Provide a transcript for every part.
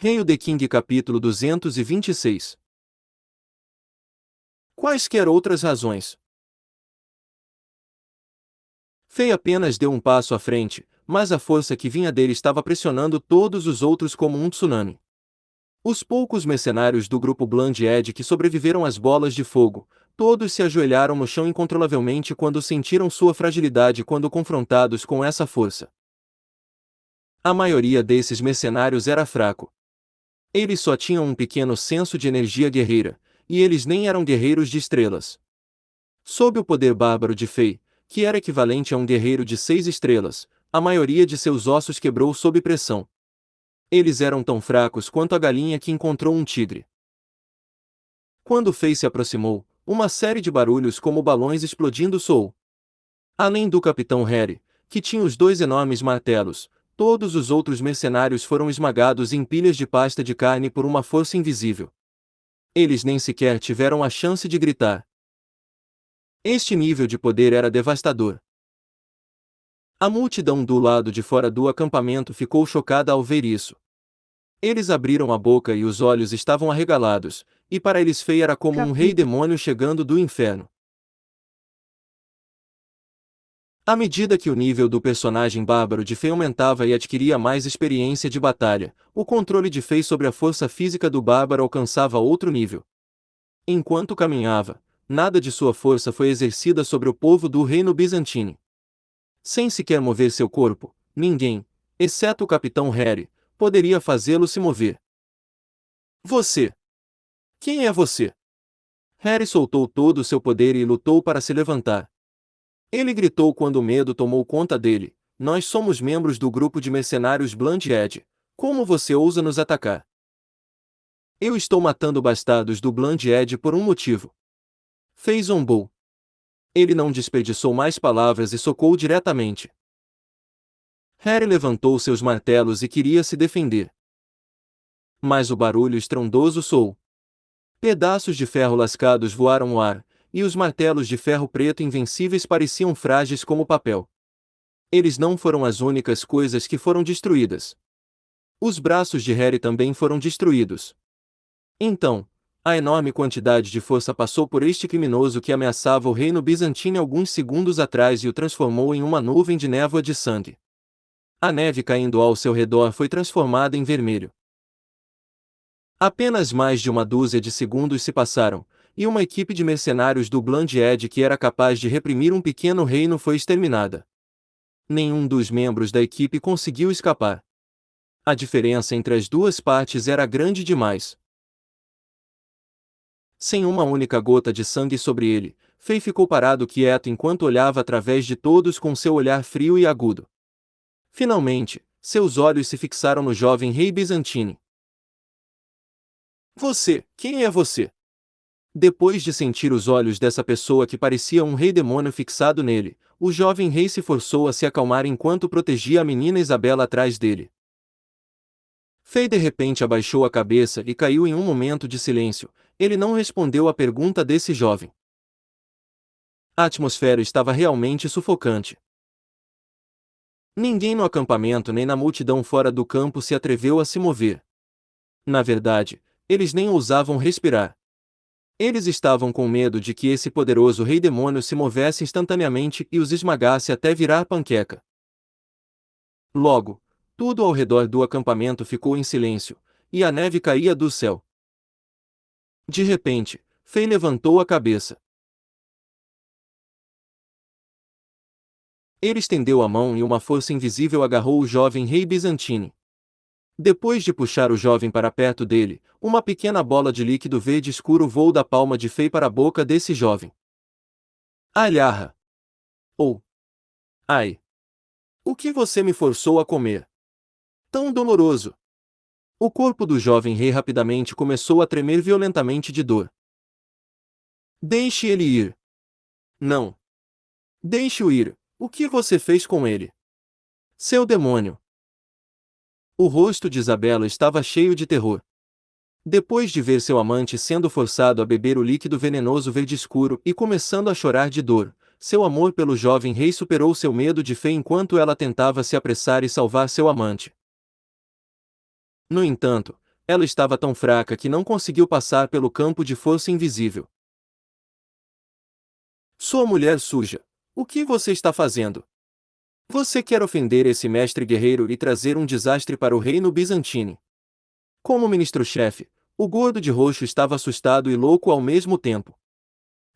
Hail the King capítulo 226. Quaisquer outras razões. Fei apenas deu um passo à frente, mas a força que vinha dele estava pressionando todos os outros como um tsunami. Os poucos mercenários do grupo Bland Edge que sobreviveram às bolas de fogo, todos se ajoelharam no chão incontrolavelmente quando sentiram sua fragilidade quando confrontados com essa força. A maioria desses mercenários era fraco. Eles só tinham um pequeno senso de energia guerreira, e eles nem eram guerreiros de estrelas. Sob o poder bárbaro de Fei, que era equivalente a um guerreiro de 6 estrelas, a maioria de seus ossos quebrou sob pressão. Eles eram tão fracos quanto a galinha que encontrou um tigre. Quando Fei se aproximou, uma série de barulhos como balões explodindo soou. Além do capitão Harry, que tinha os 2 enormes martelos, todos os outros mercenários foram esmagados em pilhas de pasta de carne por uma força invisível. Eles nem sequer tiveram a chance de gritar. Este nível de poder era devastador. A multidão do lado de fora do acampamento ficou chocada ao ver isso. Eles abriram a boca e os olhos estavam arregalados, e para eles Fei era como um rei demônio chegando do inferno. À medida que o nível do personagem bárbaro de Fei aumentava e adquiria mais experiência de batalha, o controle de Fei sobre a força física do bárbaro alcançava outro nível. Enquanto caminhava, nada de sua força foi exercida sobre o povo do reino bizantino. Sem sequer mover seu corpo, ninguém, exceto o capitão Harry, poderia fazê-lo se mover. Você! Quem é você? Harry soltou todo o seu poder e lutou para se levantar. Ele gritou quando o medo tomou conta dele: nós somos membros do grupo de mercenários Bland Edge. Como você ousa nos atacar? Eu estou matando bastardos do Bland Edge por um motivo. Fei zombou. Ele não desperdiçou mais palavras e socou diretamente. Harry levantou seus martelos e queria se defender. Mas o barulho estrondoso soou. Pedaços de ferro lascados voaram no ar, e os martelos de ferro preto invencíveis pareciam frágeis como papel. Eles não foram as únicas coisas que foram destruídas. Os braços de Harry também foram destruídos. Então, a enorme quantidade de força passou por este criminoso que ameaçava o reino bizantino alguns segundos atrás e o transformou em uma nuvem de névoa de sangue. A neve caindo ao seu redor foi transformada em vermelho. Apenas mais de uma dúzia de segundos se passaram, e uma equipe de mercenários do Bland Edge que era capaz de reprimir um pequeno reino foi exterminada. Nenhum dos membros da equipe conseguiu escapar. A diferença entre as duas partes era grande demais. Sem uma única gota de sangue sobre ele, Fei ficou parado quieto enquanto olhava através de todos com seu olhar frio e agudo. Finalmente, seus olhos se fixaram no jovem rei bizantino. Você, quem é você? Depois de sentir os olhos dessa pessoa que parecia um rei demônio fixado nele, o jovem rei se forçou a se acalmar enquanto protegia a menina Isabela atrás dele. Fei de repente abaixou a cabeça e caiu em um momento de silêncio. Ele não respondeu à pergunta desse jovem. A atmosfera estava realmente sufocante. Ninguém no acampamento nem na multidão fora do campo se atreveu a se mover. Na verdade, eles nem ousavam respirar. Eles estavam com medo de que esse poderoso rei demônio se movesse instantaneamente e os esmagasse até virar panqueca. Logo, tudo ao redor do acampamento ficou em silêncio, e a neve caía do céu. De repente, Fei levantou a cabeça. Ele estendeu a mão e uma força invisível agarrou o jovem rei bizantino. Depois de puxar o jovem para perto dele, uma pequena bola de líquido verde escuro voou da palma de Fei para a boca desse jovem. Alharra! Ou! Ai! O que você me forçou a comer? Tão doloroso! O corpo do jovem rei rapidamente começou a tremer violentamente de dor. Deixe ele ir! Não! Deixe-o ir! O que você fez com ele? Seu demônio! O rosto de Isabela estava cheio de terror. Depois de ver seu amante sendo forçado a beber o líquido venenoso verde escuro e começando a chorar de dor, seu amor pelo jovem rei superou seu medo de Fei enquanto ela tentava se apressar e salvar seu amante. No entanto, ela estava tão fraca que não conseguiu passar pelo campo de força invisível. Sua mulher suja. O que você está fazendo? Você quer ofender esse mestre guerreiro e trazer um desastre para o reino bizantino. Como ministro-chefe, o gordo de roxo estava assustado e louco ao mesmo tempo.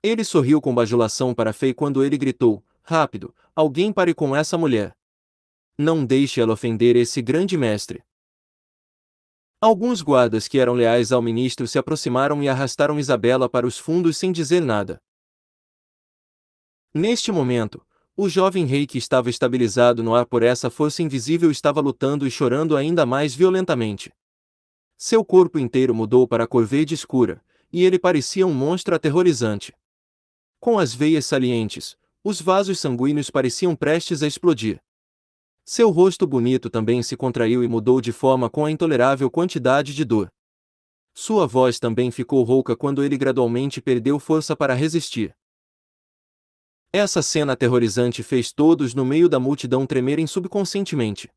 Ele sorriu com bajulação para Fei quando ele gritou: rápido, alguém pare com essa mulher. Não deixe ela ofender esse grande mestre. Alguns guardas que eram leais ao ministro se aproximaram e arrastaram Isabela para os fundos sem dizer nada. Neste momento, o jovem rei que estava estabilizado no ar por essa força invisível estava lutando e chorando ainda mais violentamente. Seu corpo inteiro mudou para a cor verde escura, e ele parecia um monstro aterrorizante. Com as veias salientes, os vasos sanguíneos pareciam prestes a explodir. Seu rosto bonito também se contraiu e mudou de forma com a intolerável quantidade de dor. Sua voz também ficou rouca quando ele gradualmente perdeu força para resistir. Essa cena aterrorizante fez todos no meio da multidão tremerem subconscientemente.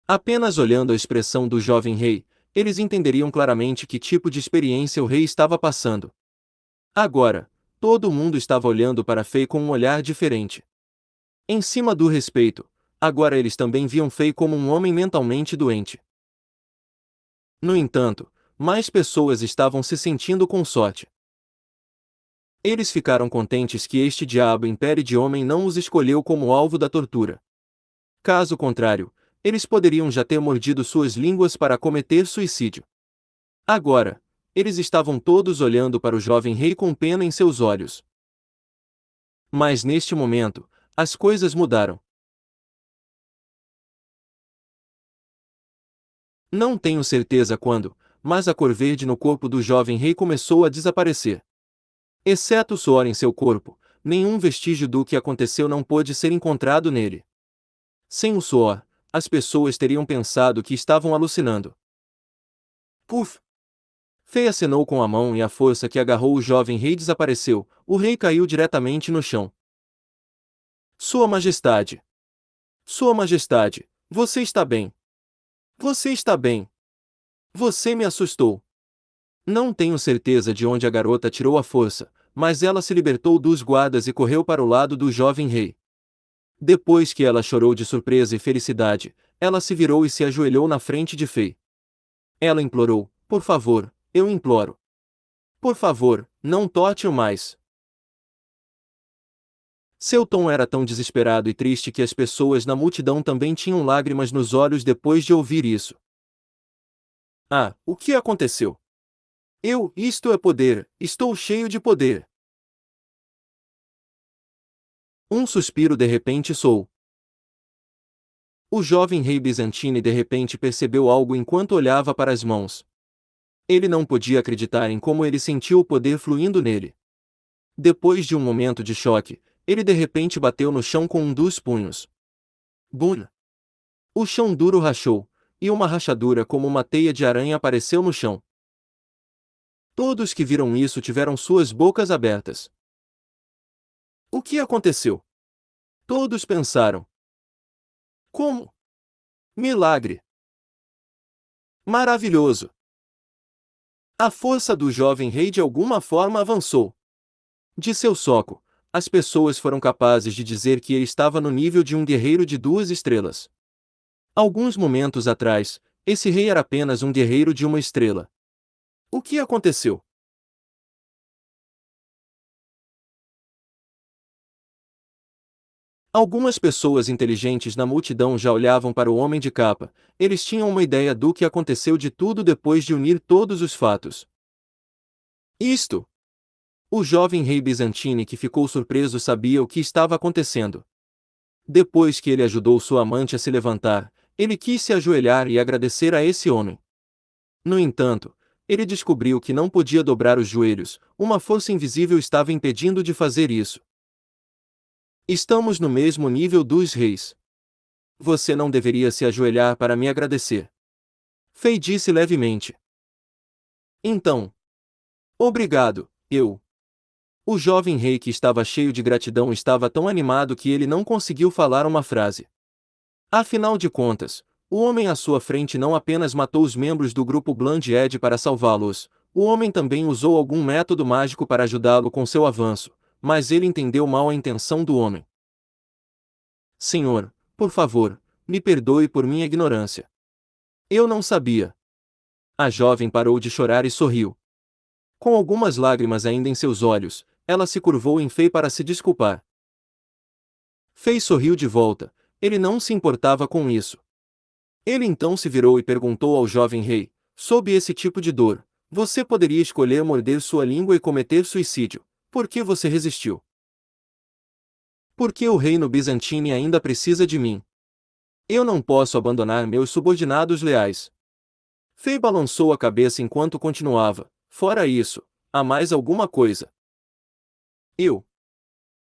Apenas olhando a expressão do jovem rei, eles entenderiam claramente que tipo de experiência o rei estava passando. Agora, todo mundo estava olhando para Fei com um olhar diferente. Em cima do respeito, agora eles também viam Fei como um homem mentalmente doente. No entanto, mais pessoas estavam se sentindo com sorte. Eles ficaram contentes que este diabo império de homem não os escolheu como alvo da tortura. Caso contrário, eles poderiam já ter mordido suas línguas para cometer suicídio. Agora, eles estavam todos olhando para o jovem rei com pena em seus olhos. Mas neste momento, as coisas mudaram. Não tenho certeza quando, mas a cor verde no corpo do jovem rei começou a desaparecer. Exceto o suor em seu corpo, nenhum vestígio do que aconteceu não pôde ser encontrado nele. Sem o suor, as pessoas teriam pensado que estavam alucinando. Puf! Fei acenou com a mão e a força que agarrou o jovem rei desapareceu, o rei caiu diretamente no chão. Sua Majestade! Sua Majestade, você está bem? Você está bem? Você me assustou. Não tenho certeza de onde a garota tirou a força, mas ela se libertou dos guardas e correu para o lado do jovem rei. Depois que ela chorou de surpresa e felicidade, ela se virou e se ajoelhou na frente de Fei. Ela implorou: por favor, eu imploro. Por favor, não torte-o mais. Seu tom era tão desesperado e triste que as pessoas na multidão também tinham lágrimas nos olhos depois de ouvir isso. Ah, o que aconteceu? Isto é poder, estou cheio de poder. Um suspiro de repente soou. O jovem rei bizantino de repente percebeu algo enquanto olhava para as mãos. Ele não podia acreditar em como ele sentiu o poder fluindo nele. Depois de um momento de choque, ele de repente bateu no chão com um dos punhos. Bum! O chão duro rachou, e uma rachadura como uma teia de aranha apareceu no chão. Todos que viram isso tiveram suas bocas abertas. O que aconteceu? Todos pensaram. Como? Milagre! Maravilhoso! A força do jovem rei de alguma forma avançou. De seu soco, as pessoas foram capazes de dizer que ele estava no nível de um guerreiro de 2 estrelas. Alguns momentos atrás, esse rei era apenas um guerreiro de 1 estrela. O que aconteceu? Algumas pessoas inteligentes na multidão já olhavam para o homem de capa, eles tinham uma ideia do que aconteceu de tudo depois de unir todos os fatos. Isto! O jovem rei bizantino que ficou surpreso sabia o que estava acontecendo. Depois que ele ajudou sua amante a se levantar, ele quis se ajoelhar e agradecer a esse homem. No entanto, ele descobriu que não podia dobrar os joelhos, uma força invisível estava impedindo de fazer isso. Estamos no mesmo nível dos reis. Você não deveria se ajoelhar para me agradecer. Fei disse levemente. Então. Obrigado, eu. O jovem rei que estava cheio de gratidão estava tão animado que ele não conseguiu falar uma frase. Afinal de contas, O homem à sua frente não apenas matou os membros do grupo Blind Edge para salvá-los, o homem também usou algum método mágico para ajudá-lo com seu avanço, mas ele entendeu mal a intenção do homem. Senhor, por favor, me perdoe por minha ignorância. Eu não sabia. A jovem parou de chorar e sorriu. Com algumas lágrimas ainda em seus olhos, ela se curvou em Fei para se desculpar. Fei sorriu de volta, ele não se importava com isso. Ele então se virou e perguntou ao jovem rei: sob esse tipo de dor, você poderia escolher morder sua língua e cometer suicídio. Por que você resistiu? Porque o reino bizantino ainda precisa de mim. Eu não posso abandonar meus subordinados leais. Fei balançou a cabeça enquanto continuava: fora isso, há mais alguma coisa? Eu.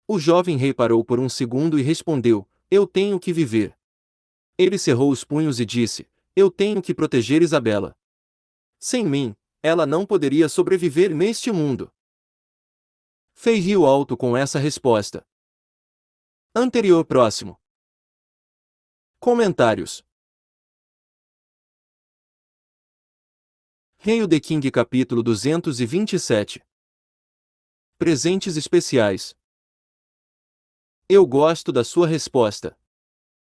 O jovem rei parou por um segundo e respondeu: eu tenho que viver. Ele cerrou os punhos e disse: eu tenho que proteger Isabela. Sem mim, ela não poderia sobreviver neste mundo. Fei riu alto com essa resposta. Anterior próximo. Comentários. Hail the King capítulo 227. Presentes especiais. Eu gosto da sua resposta.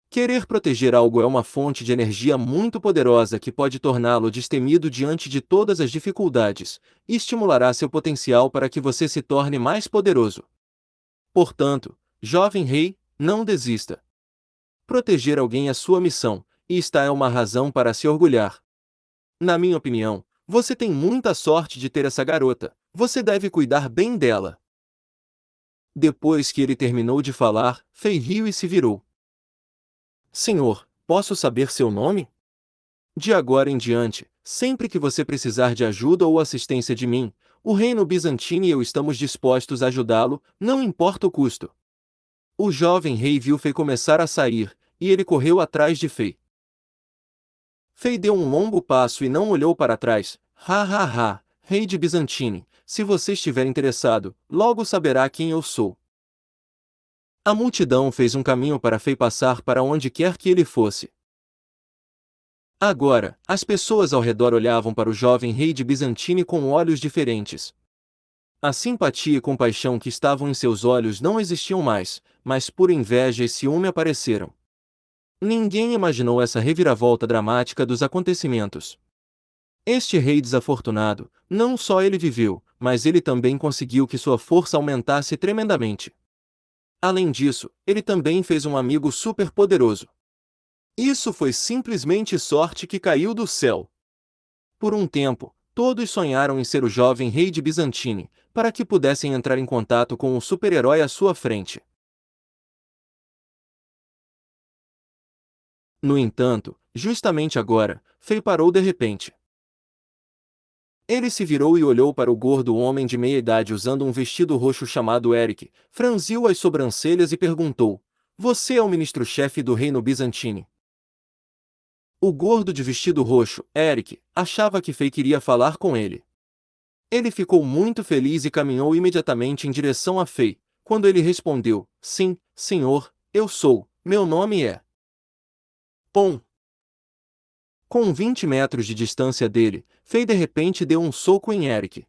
Querer proteger algo é uma fonte de energia muito poderosa que pode torná-lo destemido diante de todas as dificuldades, e estimulará seu potencial para que você se torne mais poderoso. Portanto, jovem rei, não desista. Proteger alguém é sua missão, e esta é uma razão para se orgulhar. Na minha opinião, você tem muita sorte de ter essa garota, você deve cuidar bem dela. Depois que ele terminou de falar, Fei riu e se virou. Senhor, posso saber seu nome? De agora em diante, sempre que você precisar de ajuda ou assistência de mim, o reino bizantino e eu estamos dispostos a ajudá-lo, não importa o custo. O jovem rei viu Fei começar a sair, e ele correu atrás de Fei. Fei deu um longo passo e não olhou para trás. Ha ha ha, rei de Bizantine, se você estiver interessado, logo saberá quem eu sou. A multidão fez um caminho para Fei passar para onde quer que ele fosse. Agora, as pessoas ao redor olhavam para o jovem rei de Bizantine com olhos diferentes. A simpatia e compaixão que estavam em seus olhos não existiam mais, mas pura inveja e ciúme apareceram. Ninguém imaginou essa reviravolta dramática dos acontecimentos. Este rei desafortunado, não só ele viveu, mas ele também conseguiu que sua força aumentasse tremendamente. Além disso, ele também fez um amigo super poderoso. Isso foi simplesmente sorte que caiu do céu. Por um tempo, todos sonharam em ser o jovem rei de Bizantine, para que pudessem entrar em contato com o super-herói à sua frente. No entanto, justamente agora, Fei parou de repente. Ele se virou e olhou para o gordo homem de meia-idade usando um vestido roxo chamado Eric, franziu as sobrancelhas e perguntou: você é o ministro-chefe do reino Bizantine? O gordo de vestido roxo, Eric, achava que Fei queria falar com ele. Ele ficou muito feliz e caminhou imediatamente em direção a Fei, quando ele respondeu: sim, senhor, eu sou, meu nome é... Pom. Com 20 metros de distância dele, Fei de repente deu um soco em Eric.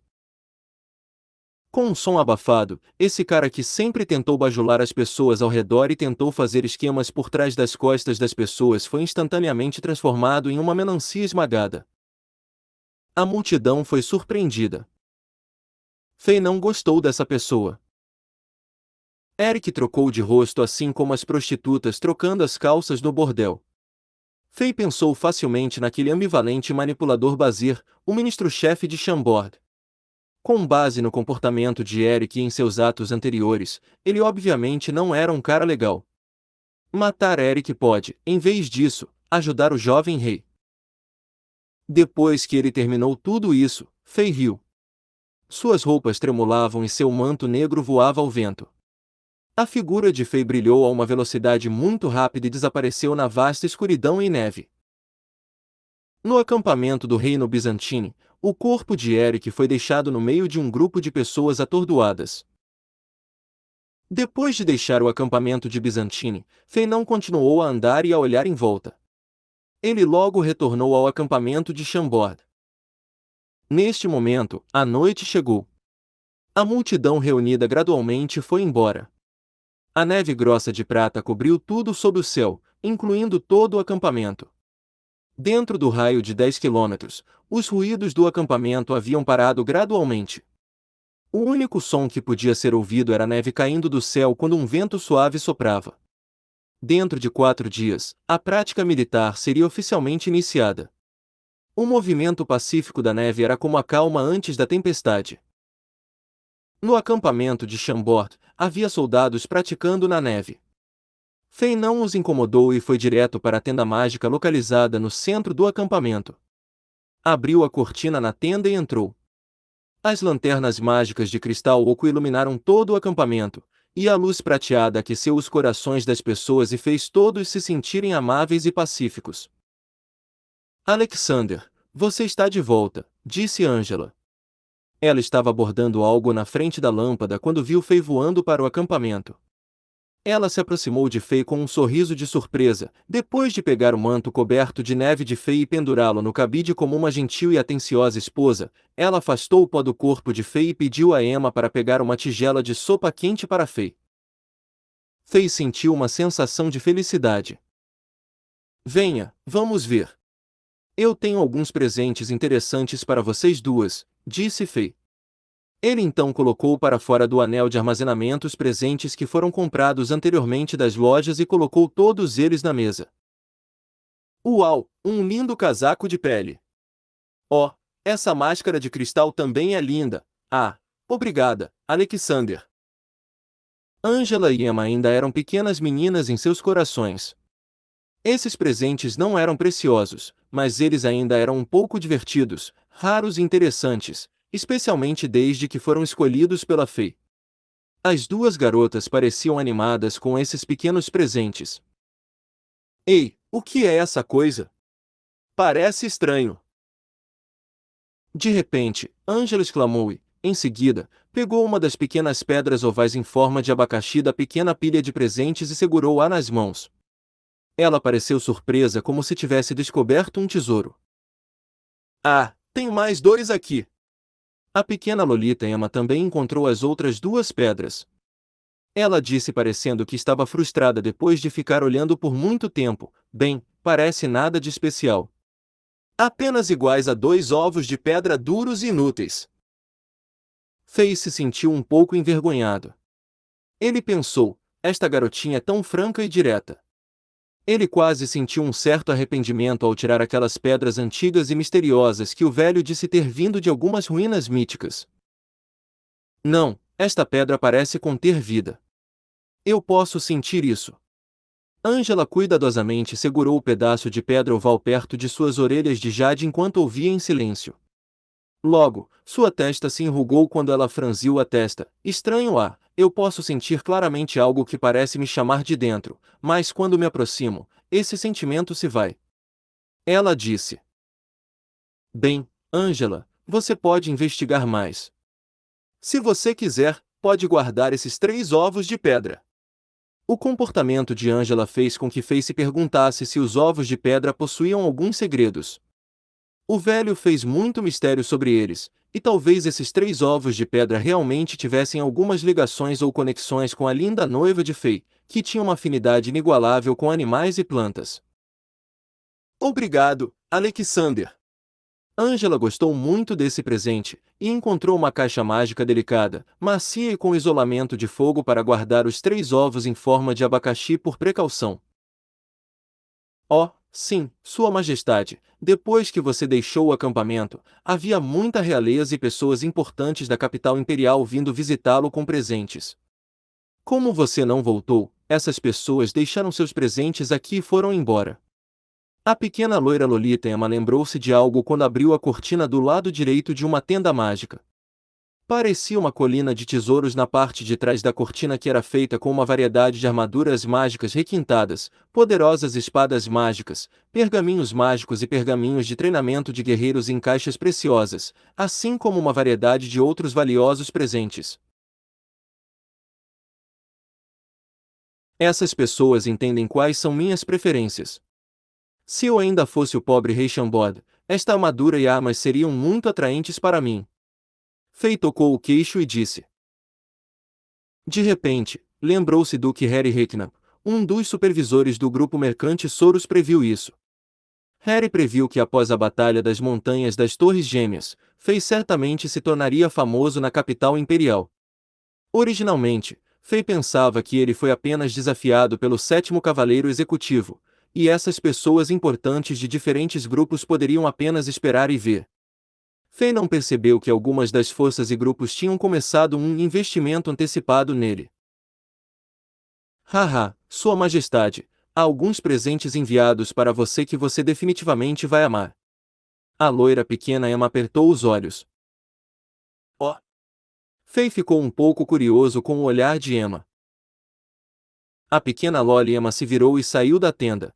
Com um som abafado, esse cara que sempre tentou bajular as pessoas ao redor e tentou fazer esquemas por trás das costas das pessoas foi instantaneamente transformado em uma melancia esmagada. A multidão foi surpreendida. Fei não gostou dessa pessoa. Eric trocou de rosto assim como as prostitutas trocando as calças no bordel. Fei pensou facilmente naquele ambivalente manipulador Bazir, o ministro-chefe de Chambord. Com base no comportamento de Eric e em seus atos anteriores, ele obviamente não era um cara legal. Matar Eric pode, em vez disso, ajudar o jovem rei. Depois que ele terminou tudo isso, Fei riu. Suas roupas tremulavam e seu manto negro voava ao vento. A figura de Fei brilhou a uma velocidade muito rápida e desapareceu na vasta escuridão e neve. No acampamento do reino Bizantine, o corpo de Eric foi deixado no meio de um grupo de pessoas atordoadas. Depois de deixar o acampamento de Bizantine, Fei não continuou a andar e a olhar em volta. Ele logo retornou ao acampamento de Chambord. Neste momento, a noite chegou. A multidão reunida gradualmente foi embora. A neve grossa de prata cobriu tudo sob o céu, incluindo todo o acampamento. Dentro do raio de 10 quilômetros, os ruídos do acampamento haviam parado gradualmente. O único som que podia ser ouvido era a neve caindo do céu quando um vento suave soprava. Dentro de 4 dias, a prática militar seria oficialmente iniciada. O movimento pacífico da neve era como a calma antes da tempestade. No acampamento de Chambord, havia soldados praticando na neve. Fei não os incomodou e foi direto para a tenda mágica localizada no centro do acampamento. Abriu a cortina na tenda e entrou. As lanternas mágicas de cristal oco iluminaram todo o acampamento, e a luz prateada aqueceu os corações das pessoas e fez todos se sentirem amáveis e pacíficos. Alexander, você está de volta, disse Angela. Ela estava bordando algo na frente da lâmpada quando viu Fei voando para o acampamento. Ela se aproximou de Fei com um sorriso de surpresa, depois de pegar o manto coberto de neve de Fei e pendurá-lo no cabide como uma gentil e atenciosa esposa. Ela afastou o pó do corpo de Fei e pediu a Emma para pegar uma tigela de sopa quente para Fei. Fei sentiu uma sensação de felicidade. Venha, vamos ver. Eu tenho alguns presentes interessantes para vocês duas, disse Fei. Ele então colocou para fora do anel de armazenamento os presentes que foram comprados anteriormente das lojas e colocou todos eles na mesa. Uau, um lindo casaco de pele! Oh, essa máscara de cristal também é linda! Ah, obrigada, Alexander! Angela e Emma ainda eram pequenas meninas em seus corações. Esses presentes não eram preciosos, mas eles ainda eram um pouco divertidos, raros e interessantes, especialmente desde que foram escolhidos pela Fei. As duas garotas pareciam animadas com esses pequenos presentes. Ei, o que é essa coisa? Parece estranho. De repente, Angela exclamou e, em seguida, pegou uma das pequenas pedras ovais em forma de abacaxi da pequena pilha de presentes e segurou-a nas mãos. Ela pareceu surpresa como se tivesse descoberto um tesouro. Ah, tem mais dois aqui! A pequena Lolita Emma também encontrou as outras duas pedras. Ela disse parecendo que estava frustrada depois de ficar olhando por muito tempo. Bem, parece nada de especial. Apenas iguais a 2 ovos de pedra duros e inúteis. Fei se sentiu um pouco envergonhado. Ele pensou, esta garotinha é tão franca e direta. Ele quase sentiu um certo arrependimento ao tirar aquelas pedras antigas e misteriosas que o velho disse ter vindo de algumas ruínas míticas. Não, esta pedra parece conter vida. Eu posso sentir isso. Angela cuidadosamente segurou o pedaço de pedra oval perto de suas orelhas de jade enquanto ouvia em silêncio. Logo, sua testa se enrugou quando ela franziu a testa. Estranho, eu posso sentir claramente algo que parece me chamar de dentro, mas quando me aproximo, esse sentimento se vai. Ela disse. Bem, Angela, você pode investigar mais. Se você quiser, pode guardar esses 3 ovos de pedra. O comportamento de Angela fez com que Fei se perguntasse se os ovos de pedra possuíam alguns segredos. O velho fez muito mistério sobre eles, e talvez esses 3 ovos de pedra realmente tivessem algumas ligações ou conexões com a linda noiva de Fei, que tinha uma afinidade inigualável com animais e plantas. Obrigado, Alexander. Angela gostou muito desse presente, e encontrou uma caixa mágica delicada, macia e com isolamento de fogo para guardar os 3 ovos em forma de abacaxi por precaução. Oh, sim, Sua Majestade, depois que você deixou o acampamento, havia muita realeza e pessoas importantes da capital imperial vindo visitá-lo com presentes. Como você não voltou, essas pessoas deixaram seus presentes aqui e foram embora. A pequena loira Lolita Emma lembrou-se de algo quando abriu a cortina do lado direito de uma tenda mágica. Parecia uma colina de tesouros na parte de trás da cortina que era feita com uma variedade de armaduras mágicas requintadas, poderosas espadas mágicas, pergaminhos mágicos e pergaminhos de treinamento de guerreiros em caixas preciosas, assim como uma variedade de outros valiosos presentes. Essas pessoas entendem quais são minhas preferências. Se eu ainda fosse o pobre rei Chambord, esta armadura e armas seriam muito atraentes para mim. Fei tocou o queixo e disse. De repente, lembrou-se do que Harry Hickman, um dos supervisores do grupo mercante Soros, previu isso. Harry previu que após a Batalha das Montanhas das Torres Gêmeas, Fei certamente se tornaria famoso na capital imperial. Originalmente, Fei pensava que ele foi apenas desafiado pelo sétimo cavaleiro executivo, e essas pessoas importantes de diferentes grupos poderiam apenas esperar e ver. Fei não percebeu que algumas das forças e grupos tinham começado um investimento antecipado nele. Haha, Sua Majestade, há alguns presentes enviados para você que você definitivamente vai amar. A loira pequena Emma apertou os olhos. Oh! Fei ficou um pouco curioso com o olhar de Emma. A pequena Loli Emma se virou e saiu da tenda.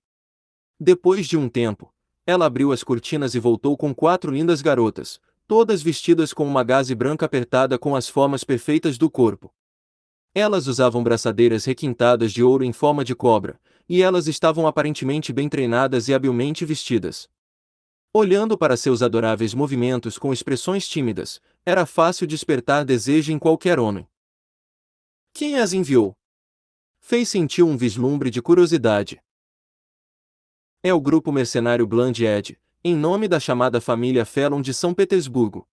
Depois de um tempo, ela abriu as cortinas e voltou com 4 lindas garotas, todas vestidas com uma gaze branca apertada com as formas perfeitas do corpo. Elas usavam braçadeiras requintadas de ouro em forma de cobra, e elas estavam aparentemente bem treinadas e habilmente vestidas. Olhando para seus adoráveis movimentos com expressões tímidas, era fácil despertar desejo em qualquer homem. Quem as enviou? Fei sentiu um vislumbre de curiosidade. É o grupo mercenário Bland Edge, em nome da chamada família Fellon de São Petersburgo.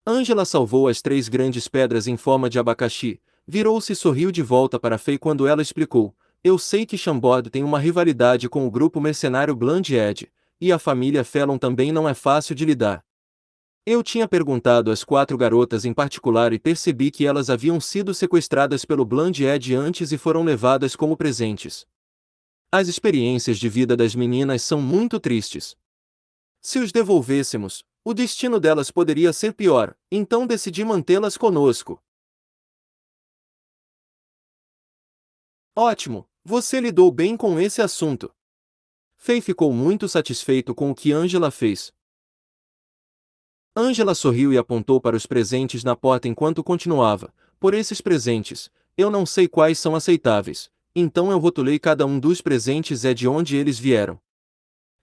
Angela salvou as 3 grandes pedras em forma de abacaxi, virou-se e sorriu de volta para Fei quando ela explicou: eu sei que Chambord tem uma rivalidade com o grupo mercenário Bland Edge, e a família Fellon também não é fácil de lidar. Eu tinha perguntado às 4 garotas em particular e percebi que elas haviam sido sequestradas pelo Bland Edge antes e foram levadas como presentes. As experiências de vida das meninas são muito tristes. Se os devolvêssemos, o destino delas poderia ser pior, então decidi mantê-las conosco. Ótimo, você lidou bem com esse assunto. Fei ficou muito satisfeito com o que Angela fez. Angela sorriu e apontou para os presentes na porta enquanto continuava: por esses presentes, eu não sei quais são aceitáveis, então eu rotulei cada um dos presentes de onde eles vieram.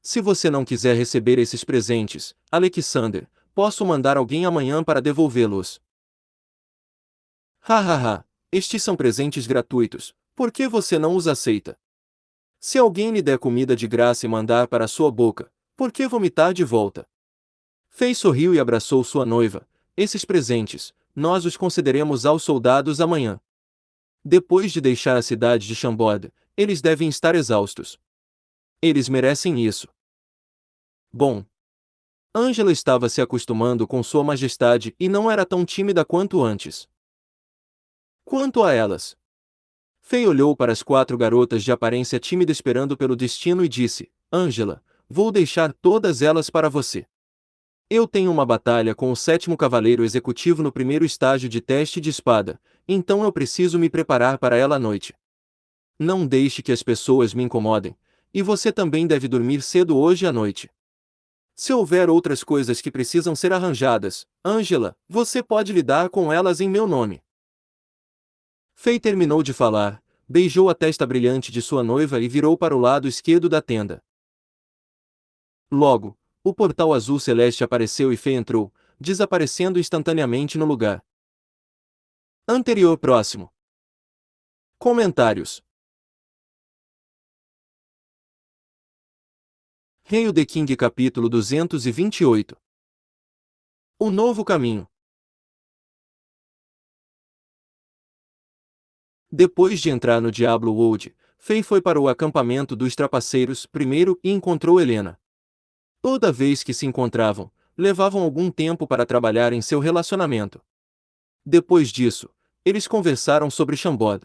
Se você não quiser receber esses presentes, Alexander, posso mandar alguém amanhã para devolvê-los. Hahaha, estes são presentes gratuitos, por que você não os aceita? Se alguém lhe der comida de graça e mandar para sua boca, por que vomitar de volta? Fei sorriu e abraçou sua noiva. Esses presentes, nós os concederemos aos soldados amanhã. Depois de deixar a cidade de Chambord, eles devem estar exaustos. Eles merecem isso. Bom. Angela estava se acostumando com Sua Majestade e não era tão tímida quanto antes. Quanto a elas, Fei olhou para as 4 garotas de aparência tímida esperando pelo destino e disse: Angela, vou deixar todas elas para você. Eu tenho uma batalha com o 7º cavaleiro executivo no primeiro estágio de teste de espada, então eu preciso me preparar para ela à noite. Não deixe que as pessoas me incomodem, e você também deve dormir cedo hoje à noite. Se houver outras coisas que precisam ser arranjadas, Angela, você pode lidar com elas em meu nome. Fei terminou de falar, beijou a testa brilhante de sua noiva e virou para o lado esquerdo da tenda. Logo, o portal azul celeste apareceu e Fei entrou, desaparecendo instantaneamente no lugar. Anterior próximo. Comentários. Hail the King capítulo 228. O novo caminho. Depois de entrar no Diablo Wold, Fei foi para o acampamento dos trapaceiros primeiro e encontrou Helena. Toda vez que se encontravam, levavam algum tempo para trabalhar em seu relacionamento. Depois disso, eles conversaram sobre Chambord.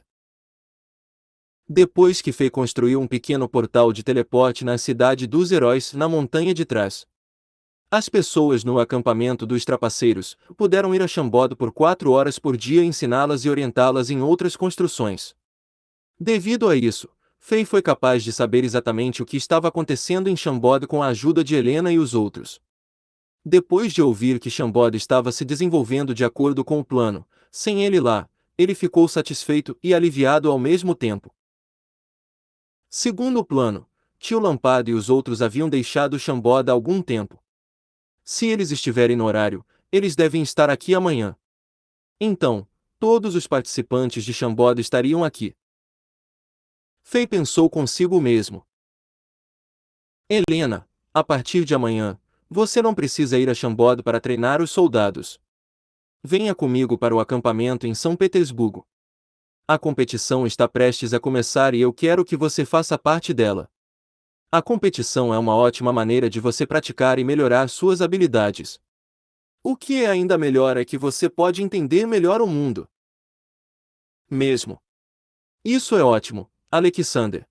Depois que Fei construiu um pequeno portal de teleporte na cidade dos heróis na montanha de trás. As pessoas no acampamento dos trapaceiros puderam ir a Chambord por 4 horas por dia e ensiná-las e orientá-las em outras construções. Devido a isso, Fei foi capaz de saber exatamente o que estava acontecendo em Chambord com a ajuda de Helena e os outros. Depois de ouvir que Chambord estava se desenvolvendo de acordo com o plano, sem ele lá, ele ficou satisfeito e aliviado ao mesmo tempo. Segundo o plano, Tio Lampada e os outros haviam deixado Chambord há algum tempo. Se eles estiverem no horário, eles devem estar aqui amanhã. Então, todos os participantes de Chambord estariam aqui. Fei pensou consigo mesmo. Helena, a partir de amanhã, você não precisa ir a Chambord para treinar os soldados. Venha comigo para o acampamento em São Petersburgo. A competição está prestes a começar e eu quero que você faça parte dela. A competição é uma ótima maneira de você praticar e melhorar suas habilidades. O que é ainda melhor é que você pode entender melhor o mundo. Mesmo. Isso é ótimo, Alexander.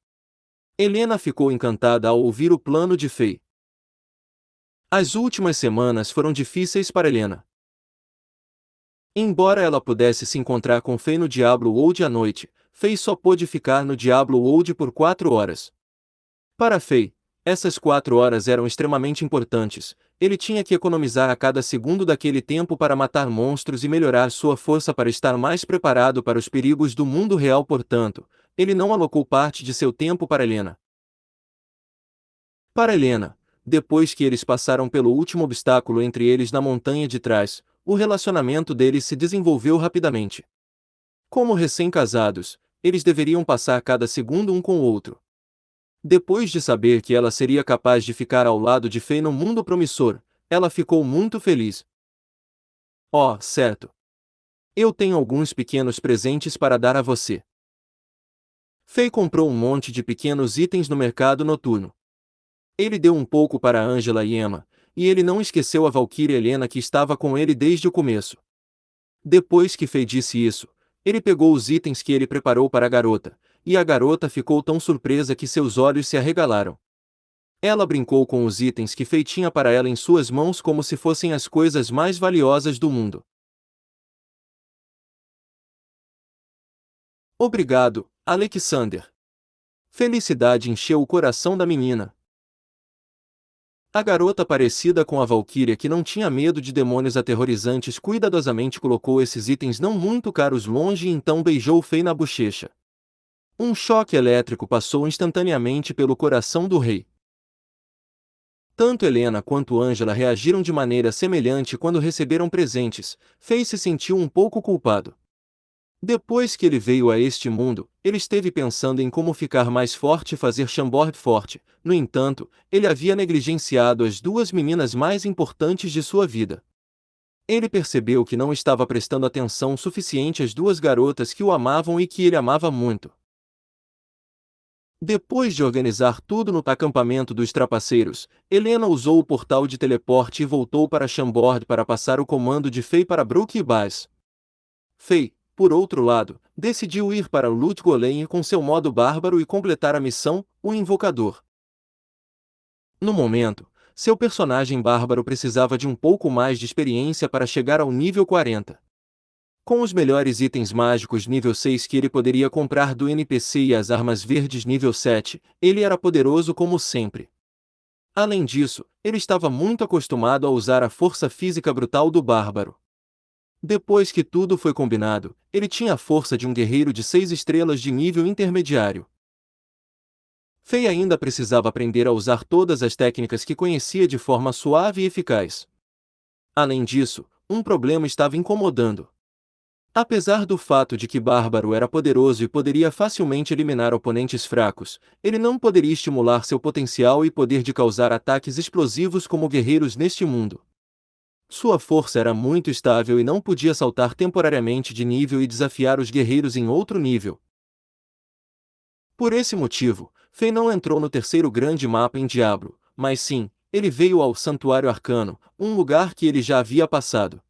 Helena ficou encantada ao ouvir o plano de Fei. As últimas semanas foram difíceis para Helena. Embora ela pudesse se encontrar com Fei no Diablo World à noite, Fei só pôde ficar no Diablo World por 4 horas. Para Fei, essas 4 horas eram extremamente importantes. Ele tinha que economizar a cada segundo daquele tempo para matar monstros e melhorar sua força para estar mais preparado para os perigos do mundo real. Portanto, ele não alocou parte de seu tempo para Helena. Para Helena, depois que eles passaram pelo último obstáculo entre eles na montanha de trás, o relacionamento deles se desenvolveu rapidamente. Como recém-casados, eles deveriam passar cada segundo um com o outro. Depois de saber que ela seria capaz de ficar ao lado de Fei no mundo promissor, ela ficou muito feliz. Oh, certo. Eu tenho alguns pequenos presentes para dar a você. Fei comprou um monte de pequenos itens no mercado noturno. Ele deu um pouco para Angela e Emma, e ele não esqueceu a Valkyria Helena que estava com ele desde o começo. Depois que Fei disse isso, ele pegou os itens que ele preparou para a garota, e a garota ficou tão surpresa que seus olhos se arregalaram. Ela brincou com os itens que Fei tinha para ela em suas mãos como se fossem as coisas mais valiosas do mundo. Obrigado, Alexander. Felicidade encheu o coração da menina. A garota parecida com a Valquíria que não tinha medo de demônios aterrorizantes cuidadosamente colocou esses itens não muito caros longe e então beijou Fei na bochecha. Um choque elétrico passou instantaneamente pelo coração do rei. Tanto Helena quanto Angela reagiram de maneira semelhante quando receberam presentes. Fei se sentiu um pouco culpado. Depois que ele veio a este mundo, ele esteve pensando em como ficar mais forte e fazer Chambord forte. No entanto, ele havia negligenciado as duas meninas mais importantes de sua vida. Ele percebeu que não estava prestando atenção suficiente às duas garotas que o amavam e que ele amava muito. Depois de organizar tudo no acampamento dos trapaceiros, Helena usou o portal de teleporte e voltou para Chambord para passar o comando de Fei para Brook e Baz. Fei, por outro lado, decidiu ir para Lut Golem com seu modo bárbaro e completar a missão, o Invocador. No momento, seu personagem bárbaro precisava de um pouco mais de experiência para chegar ao nível 40. Com os melhores itens mágicos nível 6 que ele poderia comprar do NPC e as armas verdes nível 7, ele era poderoso como sempre. Além disso, ele estava muito acostumado a usar a força física brutal do bárbaro. Depois que tudo foi combinado, ele tinha a força de um guerreiro de 6 estrelas de nível intermediário. Fei ainda precisava aprender a usar todas as técnicas que conhecia de forma suave e eficaz. Além disso, um problema estava incomodando. Apesar do fato de que Bárbaro era poderoso e poderia facilmente eliminar oponentes fracos, ele não poderia estimular seu potencial e poder de causar ataques explosivos como guerreiros neste mundo. Sua força era muito estável e não podia saltar temporariamente de nível e desafiar os guerreiros em outro nível. Por esse motivo, Fei não entrou no terceiro grande mapa em Diablo, mas sim, ele veio ao Santuário Arcano, um lugar que ele já havia passado.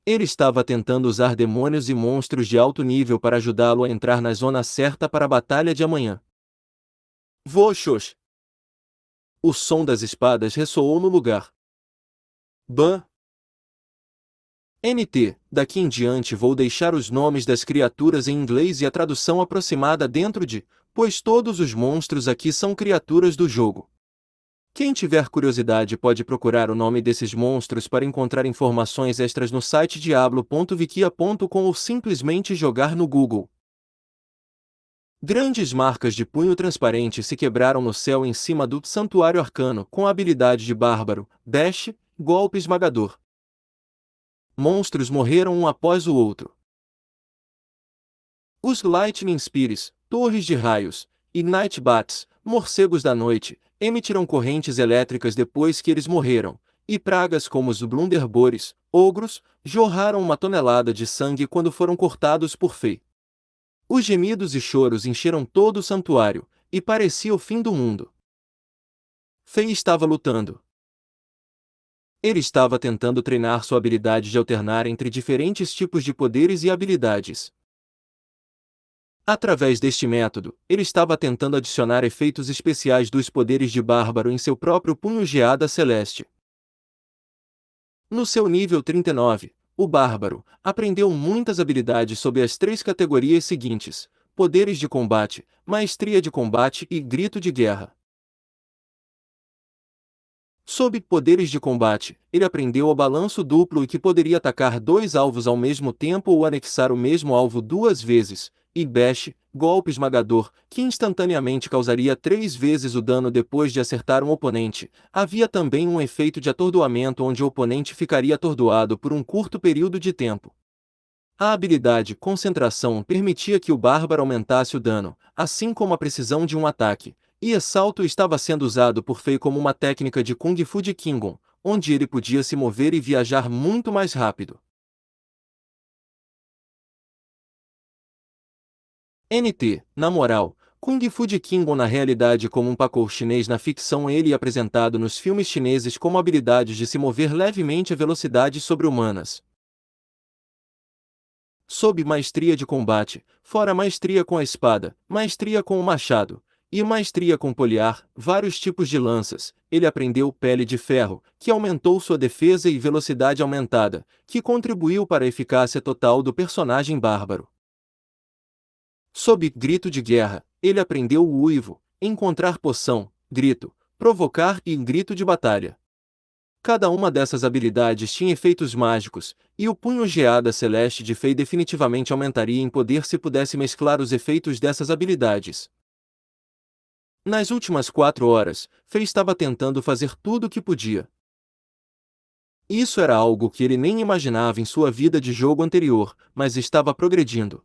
Ele estava tentando usar demônios e monstros de alto nível para ajudá-lo a entrar na zona certa para a batalha de amanhã. Voxos! O som das espadas ressoou no lugar. Ban! NT, daqui em diante vou deixar os nomes das criaturas em inglês e a tradução aproximada dentro de, pois todos os monstros aqui são criaturas do jogo. Quem tiver curiosidade pode procurar o nome desses monstros para encontrar informações extras no site diablo.wikia.com ou simplesmente jogar no Google. Grandes marcas de punho transparente se quebraram no céu em cima do santuário arcano com a habilidade de Bárbaro, dash, golpe esmagador. Monstros morreram um após o outro. Os Lightning Spears, torres de raios, e Night Bats, morcegos da noite, emitiram correntes elétricas depois que eles morreram, e pragas como os Blunderbores, ogros, jorraram uma tonelada de sangue quando foram cortados por Fei. Os gemidos e choros encheram todo o santuário, e parecia o fim do mundo. Fei estava lutando. Ele estava tentando treinar sua habilidade de alternar entre diferentes tipos de poderes e habilidades. Através deste método, ele estava tentando adicionar efeitos especiais dos poderes de Bárbaro em seu próprio punho geada celeste. No seu nível 39, o Bárbaro aprendeu muitas habilidades sob as três categorias seguintes: poderes de combate, maestria de combate e grito de guerra. Sob poderes de combate, ele aprendeu o balanço duplo e que poderia atacar dois alvos ao mesmo tempo ou anexar o mesmo alvo duas vezes, e bash, golpe esmagador, que instantaneamente causaria 3 vezes o dano depois de acertar um oponente. Havia também um efeito de atordoamento onde o oponente ficaria atordoado por um curto período de tempo. A habilidade Concentração permitia que o Bárbaro aumentasse o dano, assim como a precisão de um ataque, e Assalto estava sendo usado por Fei como uma técnica de Kung Fu de Kingon, onde ele podia se mover e viajar muito mais rápido. Na moral, Kung Fu de Kingon na realidade como um parkour chinês na ficção ele é apresentado nos filmes chineses como habilidades de se mover levemente a velocidades sobre-humanas. Sob maestria de combate, fora maestria com a espada, maestria com o machado, e maestria com poliar, vários tipos de lanças, ele aprendeu pele de ferro, que aumentou sua defesa e velocidade aumentada, que contribuiu para a eficácia total do personagem bárbaro. Sob grito de guerra, ele aprendeu o uivo, encontrar poção, grito, provocar e grito de batalha. Cada uma dessas habilidades tinha efeitos mágicos, e o punho geada celeste de Fei definitivamente aumentaria em poder se pudesse mesclar os efeitos dessas habilidades. Nas últimas 4 horas, Fei estava tentando fazer tudo o que podia. Isso era algo que ele nem imaginava em sua vida de jogo anterior, mas estava progredindo.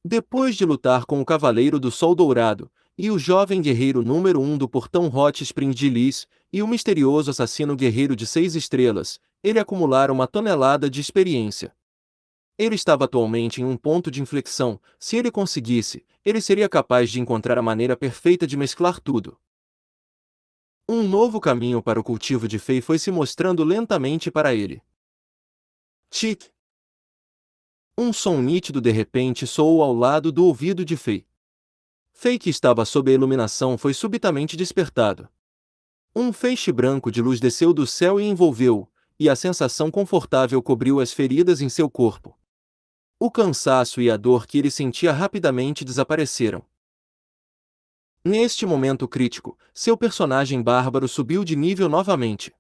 Depois de lutar com o Cavaleiro do Sol Dourado, e o jovem guerreiro número 1 do portão Hot Spring de Lis, e o misterioso assassino guerreiro de 6 estrelas, ele acumulara uma tonelada de experiência. Ele estava atualmente em um ponto de inflexão. Se ele conseguisse, ele seria capaz de encontrar a maneira perfeita de mesclar tudo. Um novo caminho para o cultivo de Fei foi se mostrando lentamente para ele. Tic! Um som nítido de repente soou ao lado do ouvido de Fei. Fei, que estava sob a iluminação, foi subitamente despertado. Um feixe branco de luz desceu do céu e envolveu-o, e a sensação confortável cobriu as feridas em seu corpo. O cansaço e a dor que ele sentia rapidamente desapareceram. Neste momento crítico, seu personagem bárbaro subiu de nível novamente.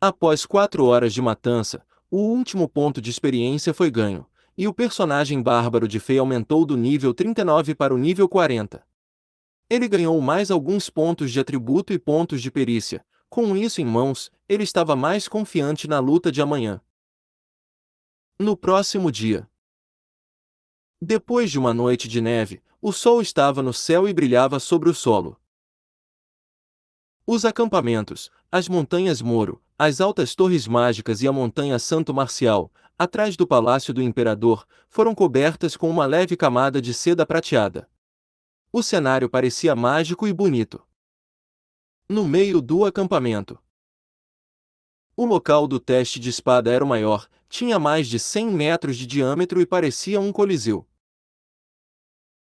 Após 4 horas de matança, o último ponto de experiência foi ganho, e o personagem bárbaro de Fei aumentou do nível 39 para o nível 40. Ele ganhou mais alguns pontos de atributo e pontos de perícia. Com isso em mãos, ele estava mais confiante na luta de amanhã. No próximo dia, depois de uma noite de neve, o sol estava no céu e brilhava sobre o solo. Os acampamentos, as montanhas Moro, as altas torres mágicas e a montanha Santo Marcial, atrás do palácio do imperador, foram cobertas com uma leve camada de seda prateada. O cenário parecia mágico e bonito. No meio do acampamento, o local do teste de espada era o maior, tinha mais de 100 metros de diâmetro e parecia um coliseu.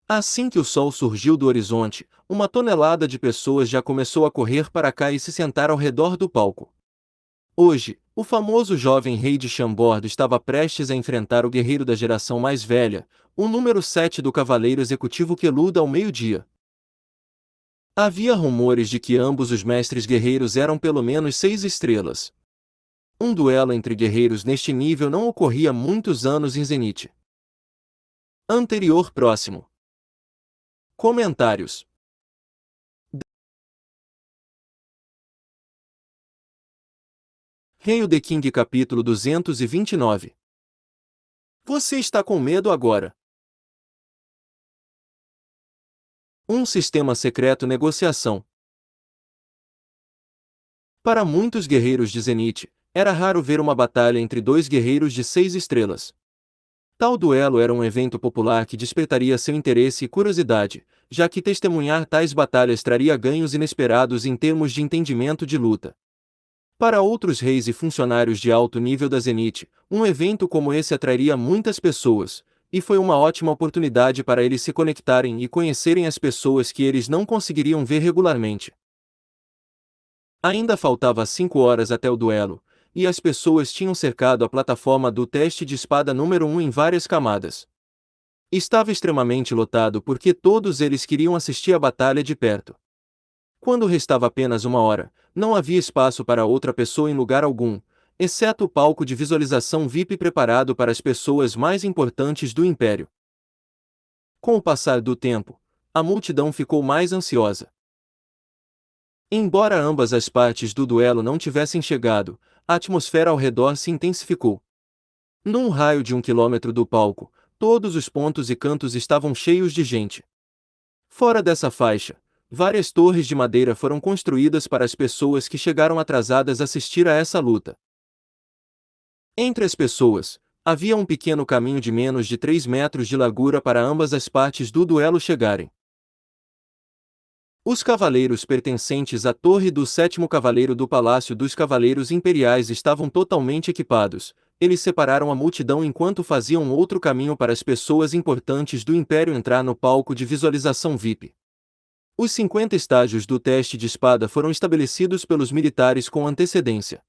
Assim que o sol surgiu do horizonte, uma tonelada de pessoas já começou a correr para cá e se sentar ao redor do palco. Hoje, o famoso jovem rei de Chambord estava prestes a enfrentar o guerreiro da geração mais velha, o número 7 do cavaleiro executivo que luta ao meio-dia. Havia rumores de que ambos os mestres guerreiros eram pelo menos 6 estrelas. Um duelo entre guerreiros neste nível não ocorria há muitos anos em Zenith. Anterior próximo. Comentários. Hail the King capítulo 229. Você está com medo agora. Um sistema secreto negociação. Para muitos guerreiros de Zenith, era raro ver uma batalha entre dois guerreiros de 6 estrelas. Tal duelo era um evento popular que despertaria seu interesse e curiosidade, já que testemunhar tais batalhas traria ganhos inesperados em termos de entendimento de luta. Para outros reis e funcionários de alto nível da Zenith, um evento como esse atrairia muitas pessoas, e foi uma ótima oportunidade para eles se conectarem e conhecerem as pessoas que eles não conseguiriam ver regularmente. Ainda faltava 5 horas até o duelo, e as pessoas tinham cercado a plataforma do teste de espada número 1 em várias camadas. Estava extremamente lotado porque todos eles queriam assistir a batalha de perto. Quando restava apenas 1 hora, não havia espaço para outra pessoa em lugar algum, exceto o palco de visualização VIP preparado para as pessoas mais importantes do Império. Com o passar do tempo, a multidão ficou mais ansiosa. Embora ambas as partes do duelo não tivessem chegado, a atmosfera ao redor se intensificou. Num raio de 1 quilômetro do palco, todos os pontos e cantos estavam cheios de gente. Fora dessa faixa, várias torres de madeira foram construídas para as pessoas que chegaram atrasadas assistir a essa luta. Entre as pessoas, havia um pequeno caminho de menos de 3 metros de largura para ambas as partes do duelo chegarem. Os cavaleiros pertencentes à torre do 7º cavaleiro do Palácio dos Cavaleiros Imperiais estavam totalmente equipados. Eles separaram a multidão enquanto faziam outro caminho para as pessoas importantes do Império entrar no palco de visualização VIP. Os 50 estágios do teste de espada foram estabelecidos pelos militares com antecedência.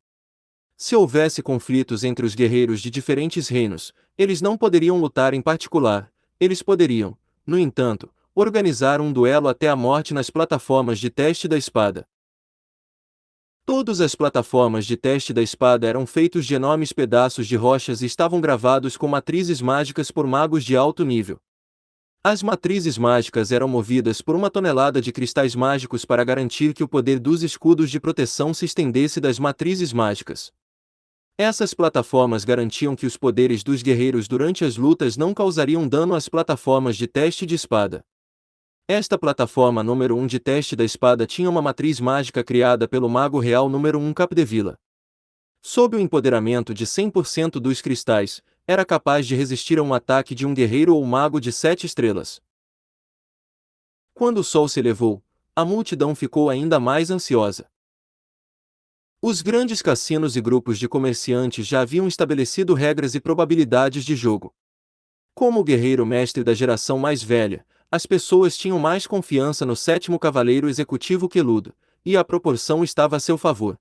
Se houvesse conflitos entre os guerreiros de diferentes reinos, eles não poderiam lutar em particular. Eles poderiam, no entanto, organizar um duelo até a morte nas plataformas de teste da espada. Todas as plataformas de teste da espada eram feitas de enormes pedaços de rochas e estavam gravados com matrizes mágicas por magos de alto nível. As matrizes mágicas eram movidas por 1 tonelada de cristais mágicos para garantir que o poder dos escudos de proteção se estendesse das matrizes mágicas. Essas plataformas garantiam que os poderes dos guerreiros durante as lutas não causariam dano às plataformas de teste de espada. Esta plataforma número 1 de teste da espada tinha uma matriz mágica criada pelo Mago Real número 1 Capdevila. Sob o empoderamento de 100% dos cristais, era capaz de resistir a um ataque de um guerreiro ou mago de 7 estrelas. Quando o sol se elevou, a multidão ficou ainda mais ansiosa. Os grandes cassinos e grupos de comerciantes já haviam estabelecido regras e probabilidades de jogo. Como o guerreiro mestre da geração mais velha, as pessoas tinham mais confiança no 7º cavaleiro executivo que Ludo, e a proporção estava a seu favor.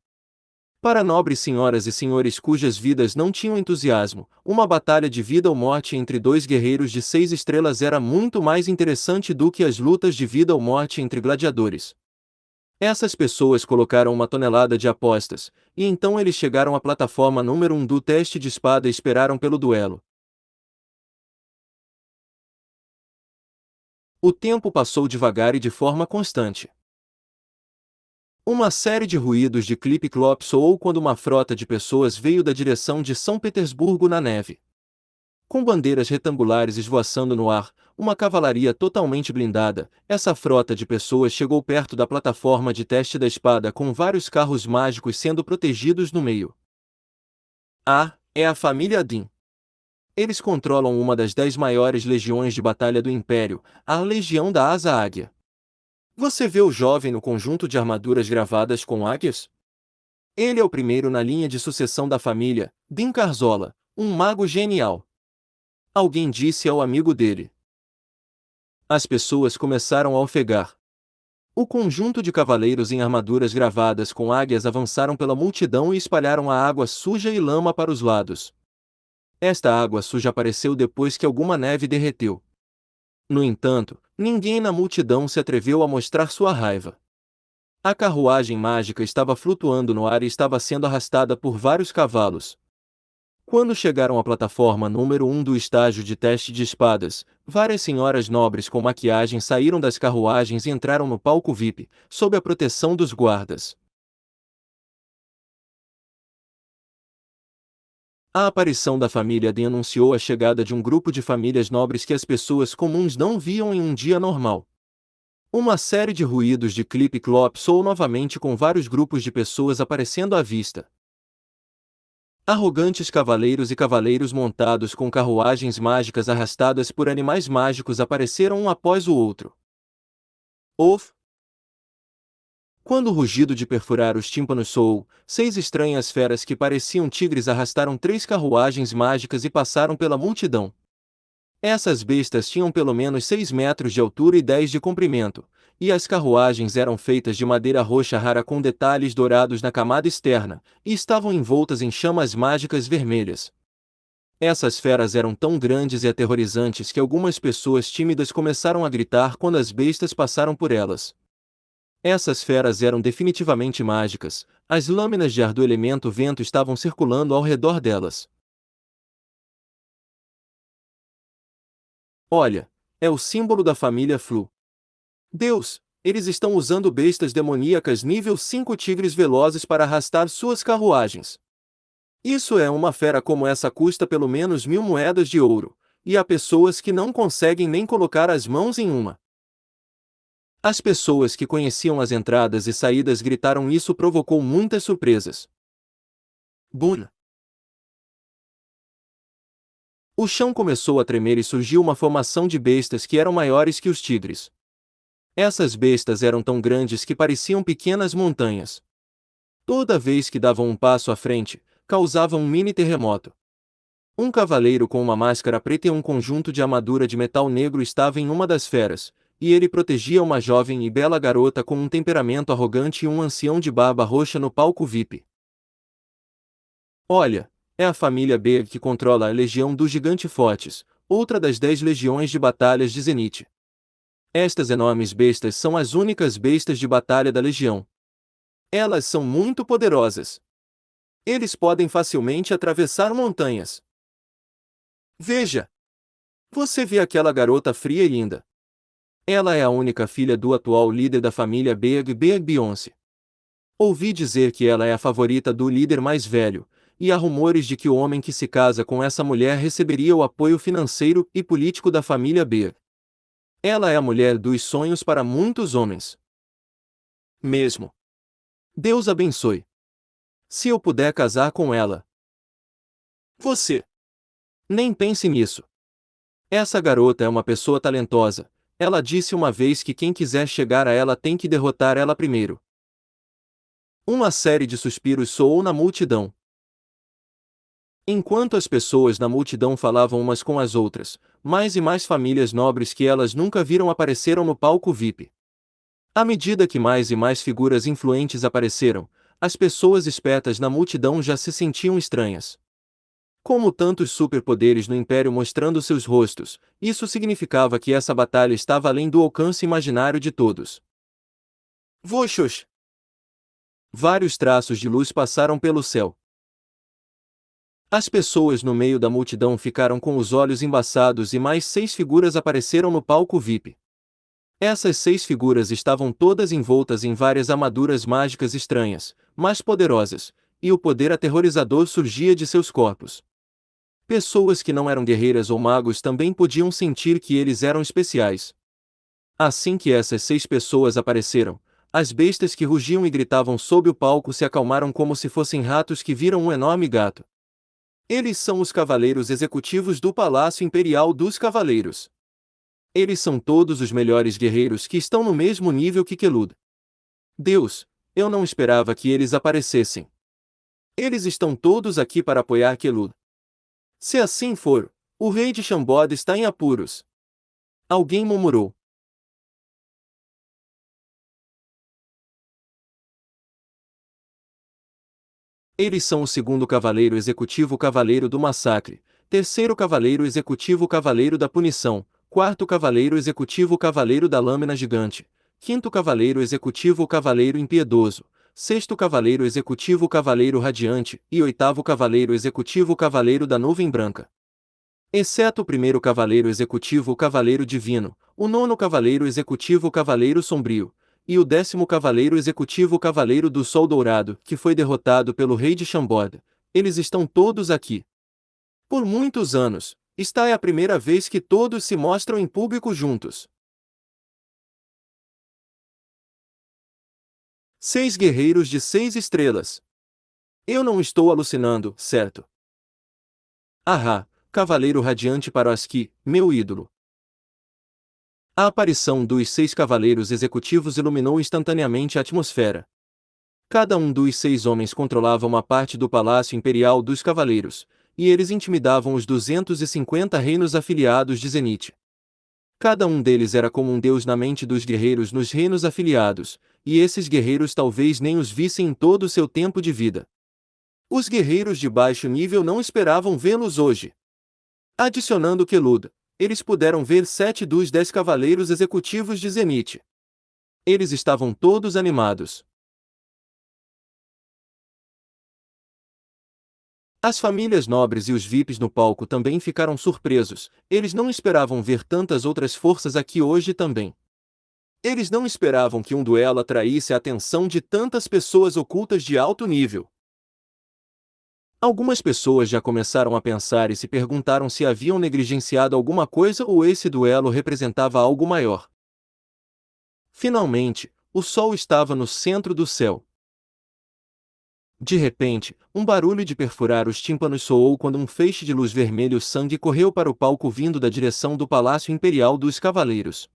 Para nobres senhoras e senhores cujas vidas não tinham entusiasmo, uma batalha de vida ou morte entre dois guerreiros de 6 estrelas era muito mais interessante do que as lutas de vida ou morte entre gladiadores. Essas pessoas colocaram 1 tonelada de apostas, e então eles chegaram à plataforma número 1 do teste de espada e esperaram pelo duelo. O tempo passou devagar e de forma constante. Uma série de ruídos de clipe-clop soou quando uma frota de pessoas veio da direção de São Petersburgo na neve. Com bandeiras retangulares esvoaçando no ar, uma cavalaria totalmente blindada, essa frota de pessoas chegou perto da plataforma de teste da espada com vários carros mágicos sendo protegidos no meio. É a família Din. Eles controlam uma das 10 maiores legiões de batalha do Império, a Legião da Asa Águia. Você vê o jovem no conjunto de armaduras gravadas com águias? Ele é o primeiro na linha de sucessão da família, Din Carzola, um mago genial. Alguém disse ao amigo dele. As pessoas começaram a ofegar. O conjunto de cavaleiros em armaduras gravadas com águias avançaram pela multidão e espalharam a água suja e lama para os lados. Esta água suja apareceu depois que alguma neve derreteu. No entanto, ninguém na multidão se atreveu a mostrar sua raiva. A carruagem mágica estava flutuando no ar e estava sendo arrastada por vários cavalos. Quando chegaram à plataforma número 1 do estágio de teste de espadas, várias senhoras nobres com maquiagem saíram das carruagens e entraram no palco VIP, sob a proteção dos guardas. A aparição da família D anunciou a chegada de um grupo de famílias nobres que as pessoas comuns não viam em um dia normal. Uma série de ruídos de clipe-clop soou novamente com vários grupos de pessoas aparecendo à vista. Arrogantes cavaleiros e cavaleiros montados com carruagens mágicas arrastadas por animais mágicos apareceram um após o outro. Of! Quando o rugido de perfurar os tímpanos soou, 6 estranhas feras que pareciam tigres arrastaram 3 carruagens mágicas e passaram pela multidão. Essas bestas tinham pelo menos 6 metros de altura e 10 de comprimento, e as carruagens eram feitas de madeira roxa rara com detalhes dourados na camada externa, e estavam envoltas em chamas mágicas vermelhas. Essas feras eram tão grandes e aterrorizantes que algumas pessoas tímidas começaram a gritar quando as bestas passaram por elas. Essas feras eram definitivamente mágicas, as lâminas de ar do elemento vento estavam circulando ao redor delas. Olha, é o símbolo da família Flu. Deus, eles estão usando bestas demoníacas nível 5 tigres velozes para arrastar suas carruagens. Isso é uma fera como essa custa pelo menos 1000 moedas de ouro, e há pessoas que não conseguem nem colocar as mãos em uma. As pessoas que conheciam as entradas e saídas gritaram isso provocou muitas surpresas. Bum! O chão começou a tremer e surgiu uma formação de bestas que eram maiores que os tigres. Essas bestas eram tão grandes que pareciam pequenas montanhas. Toda vez que davam um passo à frente, causavam um mini terremoto. Um cavaleiro com uma máscara preta e um conjunto de armadura de metal negro estava em uma das feras, e ele protegia uma jovem e bela garota com um temperamento arrogante e um ancião de barba roxa no palco VIP. Olha, é a família B que controla a Legião dos Gigantes Fortes, outra das 10 legiões de batalhas de Zenith. Estas enormes bestas são as únicas bestas de batalha da Legião. Elas são muito poderosas. Eles podem facilmente atravessar montanhas. Veja! Você vê aquela garota fria e linda. Ela é a única filha do atual líder da família Beg Beyoncé. Ouvi dizer que ela é a favorita do líder mais velho, e há rumores de que o homem que se casa com essa mulher receberia o apoio financeiro e político da família Beg. Ela é a mulher dos sonhos para muitos homens. Mesmo. Deus abençoe. Se eu puder casar com ela. Você. Nem pense nisso. Essa garota é uma pessoa talentosa. Ela disse uma vez que quem quiser chegar a ela tem que derrotar ela primeiro. Uma série de suspiros soou na multidão. Enquanto as pessoas na multidão falavam umas com as outras, mais e mais famílias nobres que elas nunca viram apareceram no palco VIP. À medida que mais e mais figuras influentes apareceram, as pessoas espertas na multidão já se sentiam estranhas. Como tantos superpoderes no Império mostrando seus rostos, isso significava que essa batalha estava além do alcance imaginário de todos. Voxos! Vários traços de luz passaram pelo céu. As pessoas no meio da multidão ficaram com os olhos embaçados e mais 6 figuras apareceram no palco VIP. Essas 6 figuras estavam todas envoltas em várias armaduras mágicas estranhas, mas poderosas, e o poder aterrorizador surgia de seus corpos. Pessoas que não eram guerreiras ou magos também podiam sentir que eles eram especiais. Assim que essas 6 pessoas apareceram, as bestas que rugiam e gritavam sob o palco se acalmaram como se fossem ratos que viram um enorme gato. Eles são os cavaleiros executivos do Palácio Imperial dos Cavaleiros. Eles são todos os melhores guerreiros que estão no mesmo nível que Kelud. Deus, eu não esperava que eles aparecessem. Eles estão todos aqui para apoiar Kelud. Se assim for, o rei de Chambord está em apuros. Alguém murmurou. Eles são o segundo cavaleiro executivo Cavaleiro do Massacre, terceiro cavaleiro executivo Cavaleiro da Punição, quarto cavaleiro executivo Cavaleiro da Lâmina Gigante, quinto cavaleiro executivo Cavaleiro Impiedoso, sexto cavaleiro executivo cavaleiro radiante, e oitavo cavaleiro executivo cavaleiro da nuvem branca. Exceto o primeiro cavaleiro executivo cavaleiro divino, o nono cavaleiro executivo cavaleiro sombrio, e o 10º cavaleiro executivo cavaleiro do sol dourado, que foi derrotado pelo rei de Chambord. Eles estão todos aqui. Por muitos anos, esta é a primeira vez que todos se mostram em público juntos. 6 guerreiros de 6 estrelas. Eu não estou alucinando, certo? Ahá, cavaleiro radiante Paroski, meu ídolo. A aparição dos 6 cavaleiros executivos iluminou instantaneamente a atmosfera. Cada um dos 6 homens controlava uma parte do palácio imperial dos cavaleiros, e eles intimidavam os 250 reinos afiliados de Zenith. Cada um deles era como um deus na mente dos guerreiros nos reinos afiliados, e esses guerreiros talvez nem os vissem em todo o seu tempo de vida. Os guerreiros de baixo nível não esperavam vê-los hoje. Adicionando Quelud, eles puderam ver 7 dos 10 cavaleiros executivos de Zenith. Eles estavam todos animados. As famílias nobres e os VIPs no palco também ficaram surpresos, eles não esperavam ver tantas outras forças aqui hoje também. Eles não esperavam que um duelo atraísse a atenção de tantas pessoas ocultas de alto nível. Algumas pessoas já começaram a pensar e se perguntaram se haviam negligenciado alguma coisa ou esse duelo representava algo maior. Finalmente, o sol estava no centro do céu. De repente, um barulho de perfurar os tímpanos soou quando um feixe de luz vermelho-sangue correu para o palco vindo da direção do Palácio Imperial dos Cavaleiros.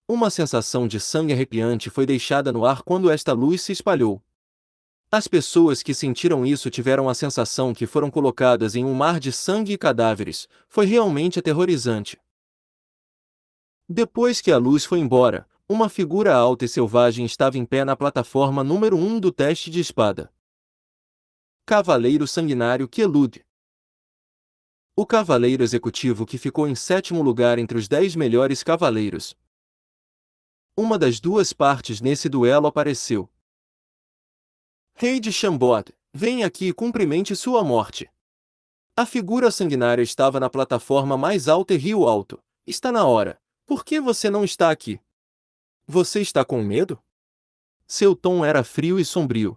Uma sensação de sangue arrepiante foi deixada no ar quando esta luz se espalhou. As pessoas que sentiram isso tiveram a sensação que foram colocadas em um mar de sangue e cadáveres. Foi realmente aterrorizante. Depois que a luz foi embora, uma figura alta e selvagem estava em pé na plataforma número 1 do teste de espada. Cavaleiro Sanguinário Quelud. O cavaleiro executivo que ficou em 7º lugar entre os 10 melhores cavaleiros. Uma das duas partes nesse duelo apareceu. Rei de Chambord, venha aqui e cumprimente sua morte. A figura sanguinária estava na plataforma mais alta e riu alto. Está na hora. Por que você não está aqui? Você está com medo? Seu tom era frio e sombrio.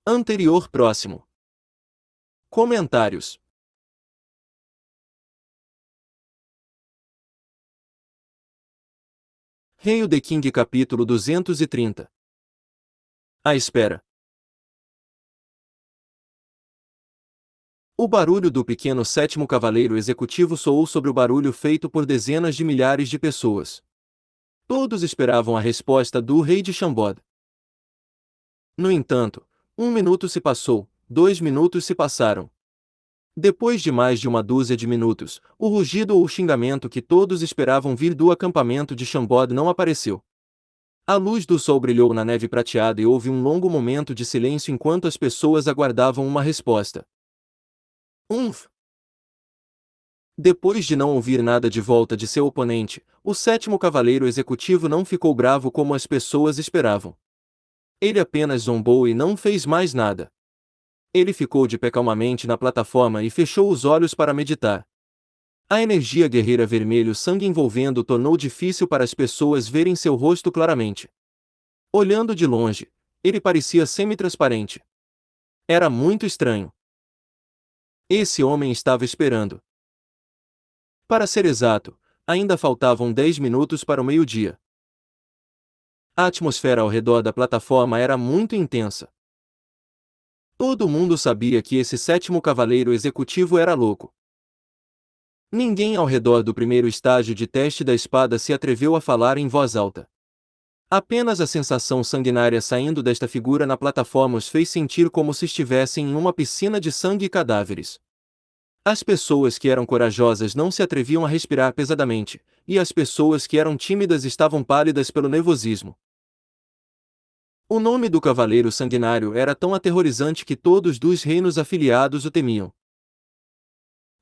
Anterior próximo. Comentários. Rei The King capítulo 230. A espera. O barulho do pequeno 7º cavaleiro executivo soou sobre o barulho feito por dezenas de milhares de pessoas. Todos esperavam a resposta do rei de Chambord. No entanto, 1 minuto se passou, 2 minutos se passaram. Depois de mais de uma dúzia de minutos, o rugido ou o xingamento que todos esperavam vir do acampamento de Chambord não apareceu. A luz do sol brilhou na neve prateada e houve um longo momento de silêncio enquanto as pessoas aguardavam uma resposta. Depois de não ouvir nada de volta de seu oponente, o 7º cavaleiro executivo não ficou bravo como as pessoas esperavam. Ele apenas zombou e não fez mais nada. Ele ficou de pé calmamente na plataforma e fechou os olhos para meditar. A energia guerreira vermelho-sangue envolvendo tornou difícil para as pessoas verem seu rosto claramente. Olhando de longe, ele parecia semi-transparente. Era muito estranho. Esse homem estava esperando. Para ser exato, ainda faltavam 10 minutos para o meio-dia. A atmosfera ao redor da plataforma era muito intensa. Todo mundo sabia que esse 7º cavaleiro executivo era louco. Ninguém ao redor do primeiro estágio de teste da espada se atreveu a falar em voz alta. Apenas a sensação sanguinária saindo desta figura na plataforma os fez sentir como se estivessem em uma piscina de sangue e cadáveres. As pessoas que eram corajosas não se atreviam a respirar pesadamente, e as pessoas que eram tímidas estavam pálidas pelo nervosismo. O nome do cavaleiro sanguinário era tão aterrorizante que todos dos reinos afiliados o temiam.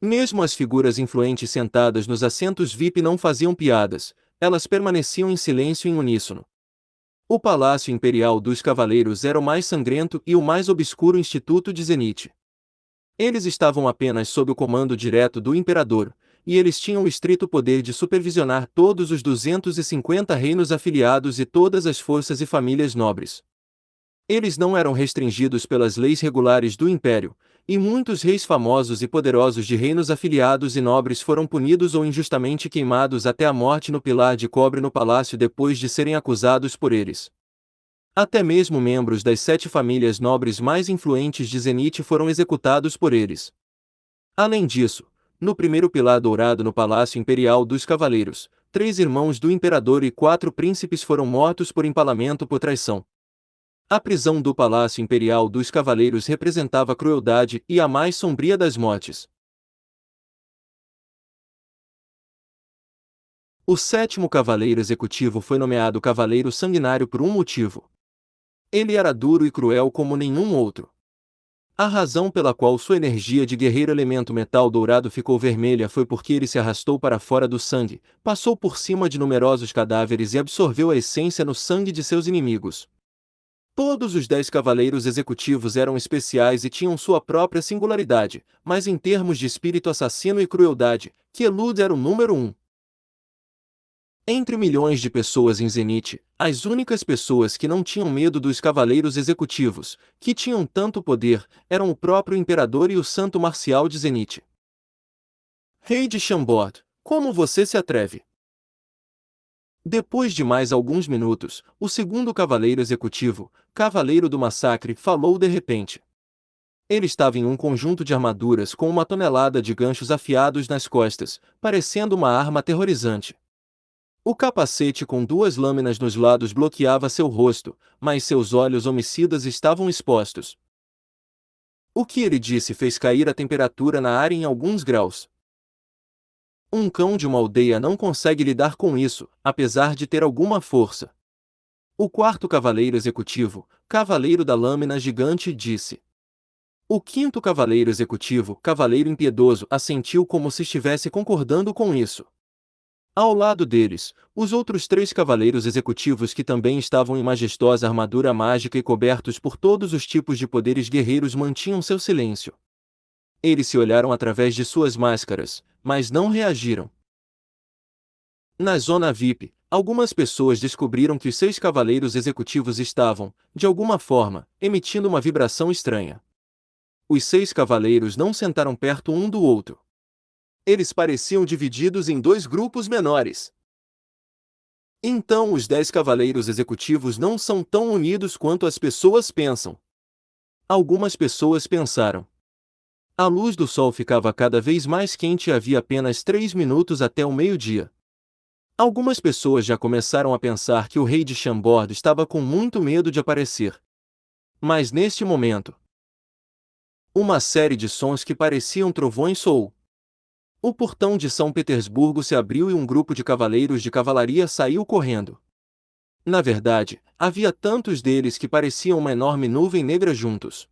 Mesmo as figuras influentes sentadas nos assentos VIP não faziam piadas, elas permaneciam em silêncio em uníssono. O Palácio Imperial dos Cavaleiros era o mais sangrento e o mais obscuro instituto de Zenith. Eles estavam apenas sob o comando direto do Imperador, e eles tinham o estrito poder de supervisionar todos os 250 reinos afiliados e todas as forças e famílias nobres. Eles não eram restringidos pelas leis regulares do Império, e muitos reis famosos e poderosos de reinos afiliados e nobres foram punidos ou injustamente queimados até a morte no pilar de cobre no palácio depois de serem acusados por eles. Até mesmo membros das 7 famílias nobres mais influentes de Zenith foram executados por eles. Além disso, no primeiro pilar dourado no Palácio Imperial dos Cavaleiros, 3 irmãos do Imperador e 4 príncipes foram mortos por empalamento por traição. A prisão do Palácio Imperial dos Cavaleiros representava a crueldade e a mais sombria das mortes. O 7º Cavaleiro Executivo foi nomeado Cavaleiro Sanguinário por um motivo. Ele era duro e cruel como nenhum outro. A razão pela qual sua energia de guerreiro elemento metal dourado ficou vermelha foi porque ele se arrastou para fora do sangue, passou por cima de numerosos cadáveres e absorveu a essência no sangue de seus inimigos. Todos os 10 cavaleiros executivos eram especiais e tinham sua própria singularidade, mas em termos de espírito assassino e crueldade, Quelud era o número 1. Entre milhões de pessoas em Zenith, as únicas pessoas que não tinham medo dos cavaleiros executivos, que tinham tanto poder, eram o próprio imperador e o santo marcial de Zenith. Rei de Chambord, como você se atreve? Depois de mais alguns minutos, o segundo cavaleiro executivo, Cavaleiro do Massacre, falou de repente. Ele estava em um conjunto de armaduras com uma tonelada de ganchos afiados nas costas, parecendo uma arma aterrorizante. O capacete com 2 lâminas nos lados bloqueava seu rosto, mas seus olhos homicidas estavam expostos. O que ele disse fez cair a temperatura na área em alguns graus. Um cão de uma aldeia não consegue lidar com isso, apesar de ter alguma força. O 4º Cavaleiro Executivo, Cavaleiro da Lâmina Gigante, disse. O 5º Cavaleiro Executivo, Cavaleiro Impiedoso, assentiu como se estivesse concordando com isso. Ao lado deles, os outros 3 cavaleiros executivos que também estavam em majestosa armadura mágica e cobertos por todos os tipos de poderes guerreiros mantinham seu silêncio. Eles se olharam através de suas máscaras, mas não reagiram. Na zona VIP, algumas pessoas descobriram que os 6 cavaleiros executivos estavam, de alguma forma, emitindo uma vibração estranha. Os 6 cavaleiros não sentaram perto um do outro. Eles pareciam divididos em 2 grupos menores. Então os 10 cavaleiros executivos não são tão unidos quanto as pessoas pensam. Algumas pessoas pensaram. A luz do sol ficava cada vez mais quente e havia apenas 3 minutos até o meio-dia. Algumas pessoas já começaram a pensar que o rei de Chambord estava com muito medo de aparecer. Mas neste momento, uma série de sons que pareciam trovões soou. O portão de São Petersburgo se abriu e um grupo de cavaleiros de cavalaria saiu correndo. Na verdade, havia tantos deles que pareciam uma enorme nuvem negra juntos.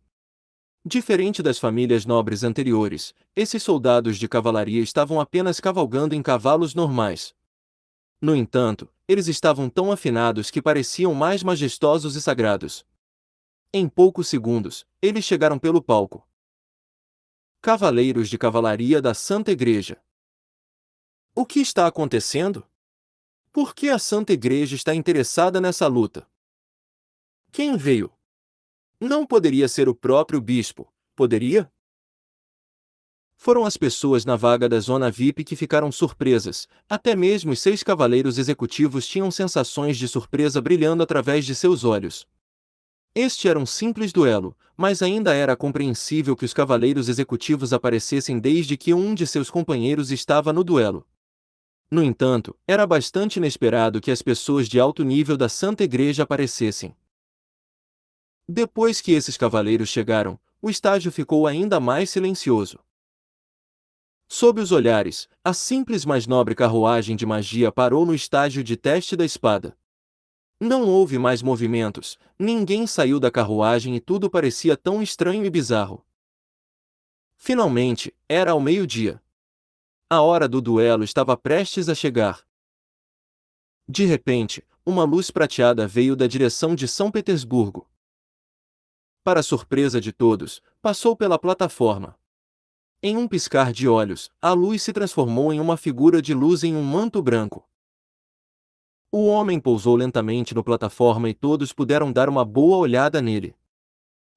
Diferente das famílias nobres anteriores, esses soldados de cavalaria estavam apenas cavalgando em cavalos normais. No entanto, eles estavam tão afinados que pareciam mais majestosos e sagrados. Em poucos segundos, eles chegaram pelo palco. Cavaleiros de Cavalaria da Santa Igreja. O que está acontecendo? Por que a Santa Igreja está interessada nessa luta? Quem veio? Não poderia ser o próprio bispo, poderia? Foram as pessoas na vaga da zona VIP que ficaram surpresas, até mesmo os 6 cavaleiros executivos tinham sensações de surpresa brilhando através de seus olhos. Este era um simples duelo, mas ainda era compreensível que os cavaleiros executivos aparecessem desde que um de seus companheiros estava no duelo. No entanto, era bastante inesperado que as pessoas de alto nível da Santa Igreja aparecessem. Depois que esses cavaleiros chegaram, o estágio ficou ainda mais silencioso. Sob os olhares, a simples mas nobre carruagem de magia parou no estágio de teste da espada. Não houve mais movimentos, ninguém saiu da carruagem e tudo parecia tão estranho e bizarro. Finalmente, era ao meio-dia. A hora do duelo estava prestes a chegar. De repente, uma luz prateada veio da direção de São Petersburgo. Para surpresa de todos, passou pela plataforma. Em um piscar de olhos, a luz se transformou em uma figura de luz em um manto branco. O homem pousou lentamente na plataforma e todos puderam dar uma boa olhada nele.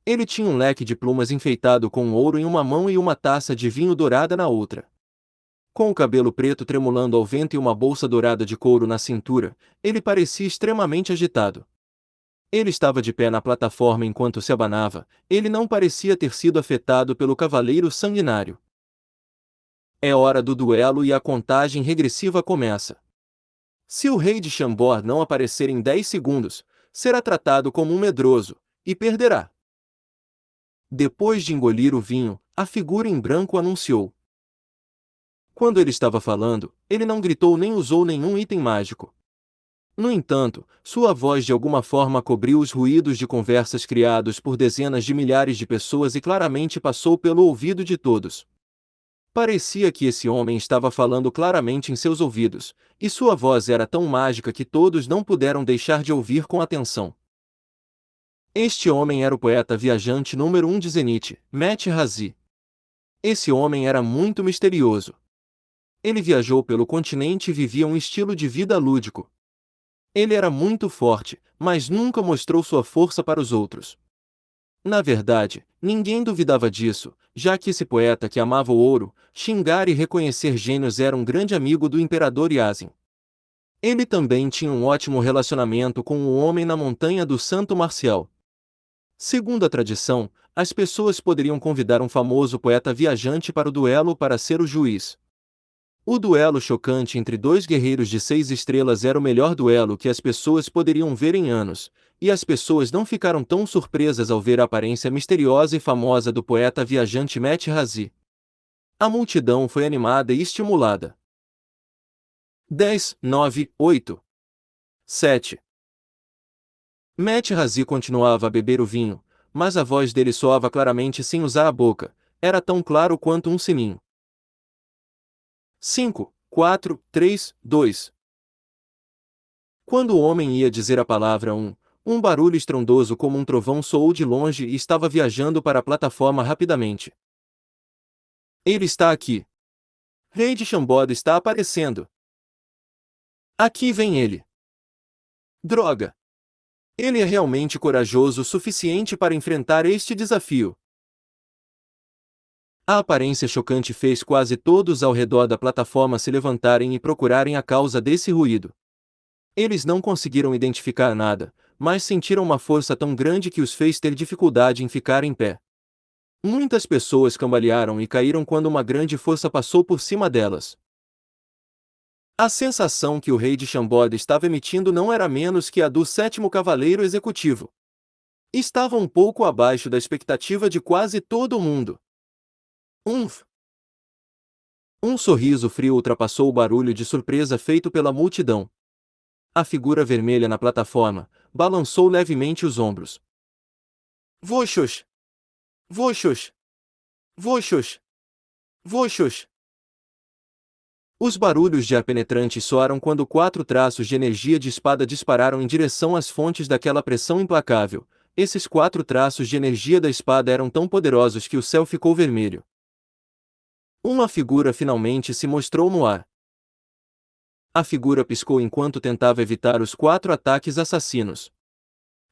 Ele tinha um leque de plumas enfeitado com ouro em uma mão e uma taça de vinho dourada na outra. Com o cabelo preto tremulando ao vento e uma bolsa dourada de couro na cintura, ele parecia extremamente agitado. Ele estava de pé na plataforma enquanto se abanava, ele não parecia ter sido afetado pelo cavaleiro sanguinário. É hora do duelo e a contagem regressiva começa. Se o rei de Chambord não aparecer em 10 segundos, será tratado como um medroso, e perderá. Depois de engolir o vinho, a figura em branco anunciou. Quando ele estava falando, ele não gritou nem usou nenhum item mágico. No entanto, sua voz de alguma forma cobriu os ruídos de conversas criados por dezenas de milhares de pessoas e claramente passou pelo ouvido de todos. Parecia que esse homem estava falando claramente em seus ouvidos, e sua voz era tão mágica que todos não puderam deixar de ouvir com atenção. Este homem era o poeta viajante número 1 de Zenith, Matt Razi. Esse homem era muito misterioso. Ele viajou pelo continente e vivia um estilo de vida lúdico. Ele era muito forte, mas nunca mostrou sua força para os outros. Na verdade, ninguém duvidava disso, já que esse poeta que amava o ouro, xingar e reconhecer gênios era um grande amigo do imperador Yasin. Ele também tinha um ótimo relacionamento com o homem na montanha do Santo Marcial. Segundo a tradição, as pessoas poderiam convidar um famoso poeta viajante para o duelo para ser o juiz. O duelo chocante entre dois guerreiros de 6 estrelas era o melhor duelo que as pessoas poderiam ver em anos, e as pessoas não ficaram tão surpresas ao ver a aparência misteriosa e famosa do poeta viajante Matt Razi. A multidão foi animada e estimulada. 10, 9, 8, 7. Matt Razi continuava a beber o vinho, mas a voz dele soava claramente sem usar a boca, era tão claro quanto um sininho. 5, 4, 3, 2. Quando o homem ia dizer a palavra um barulho estrondoso como um trovão soou de longe e estava viajando para a plataforma rapidamente. Ele está aqui. Rei de Chambord está aparecendo. Aqui vem ele. Droga! Ele é realmente corajoso o suficiente para enfrentar este desafio. A aparência chocante fez quase todos ao redor da plataforma se levantarem e procurarem a causa desse ruído. Eles não conseguiram identificar nada, mas sentiram uma força tão grande que os fez ter dificuldade em ficar em pé. Muitas pessoas cambalearam e caíram quando uma grande força passou por cima delas. A sensação que o rei de Chambord estava emitindo não era menos que a do 7º cavaleiro executivo. Estava um pouco abaixo da expectativa de quase todo mundo. Um sorriso frio ultrapassou o barulho de surpresa feito pela multidão. A figura vermelha na plataforma balançou levemente os ombros. Voxos! Voxos! Voxos! Voxos! Os barulhos de ar penetrantes soaram quando 4 traços de energia de espada dispararam em direção às fontes daquela pressão implacável. Esses 4 traços de energia da espada eram tão poderosos que o céu ficou vermelho. Uma figura finalmente se mostrou no ar. A figura piscou enquanto tentava evitar os 4 ataques assassinos.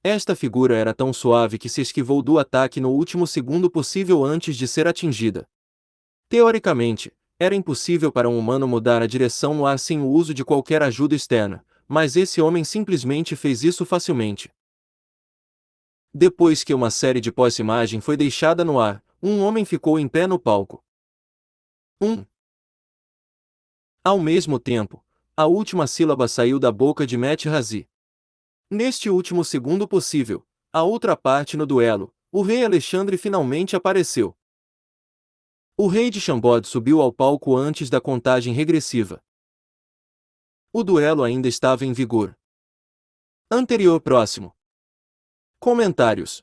Esta figura era tão suave que se esquivou do ataque no último segundo possível antes de ser atingida. Teoricamente, era impossível para um humano mudar a direção no ar sem o uso de qualquer ajuda externa, mas esse homem simplesmente fez isso facilmente. Depois que uma série de pós-imagem foi deixada no ar, um homem ficou em pé no palco. Ao mesmo tempo, a última sílaba saiu da boca de Matt Razi. Neste último segundo possível, a outra parte no duelo, o rei Alexandre finalmente apareceu. O rei de Chambord subiu ao palco antes da contagem regressiva. O duelo ainda estava em vigor. Anterior próximo. Comentários.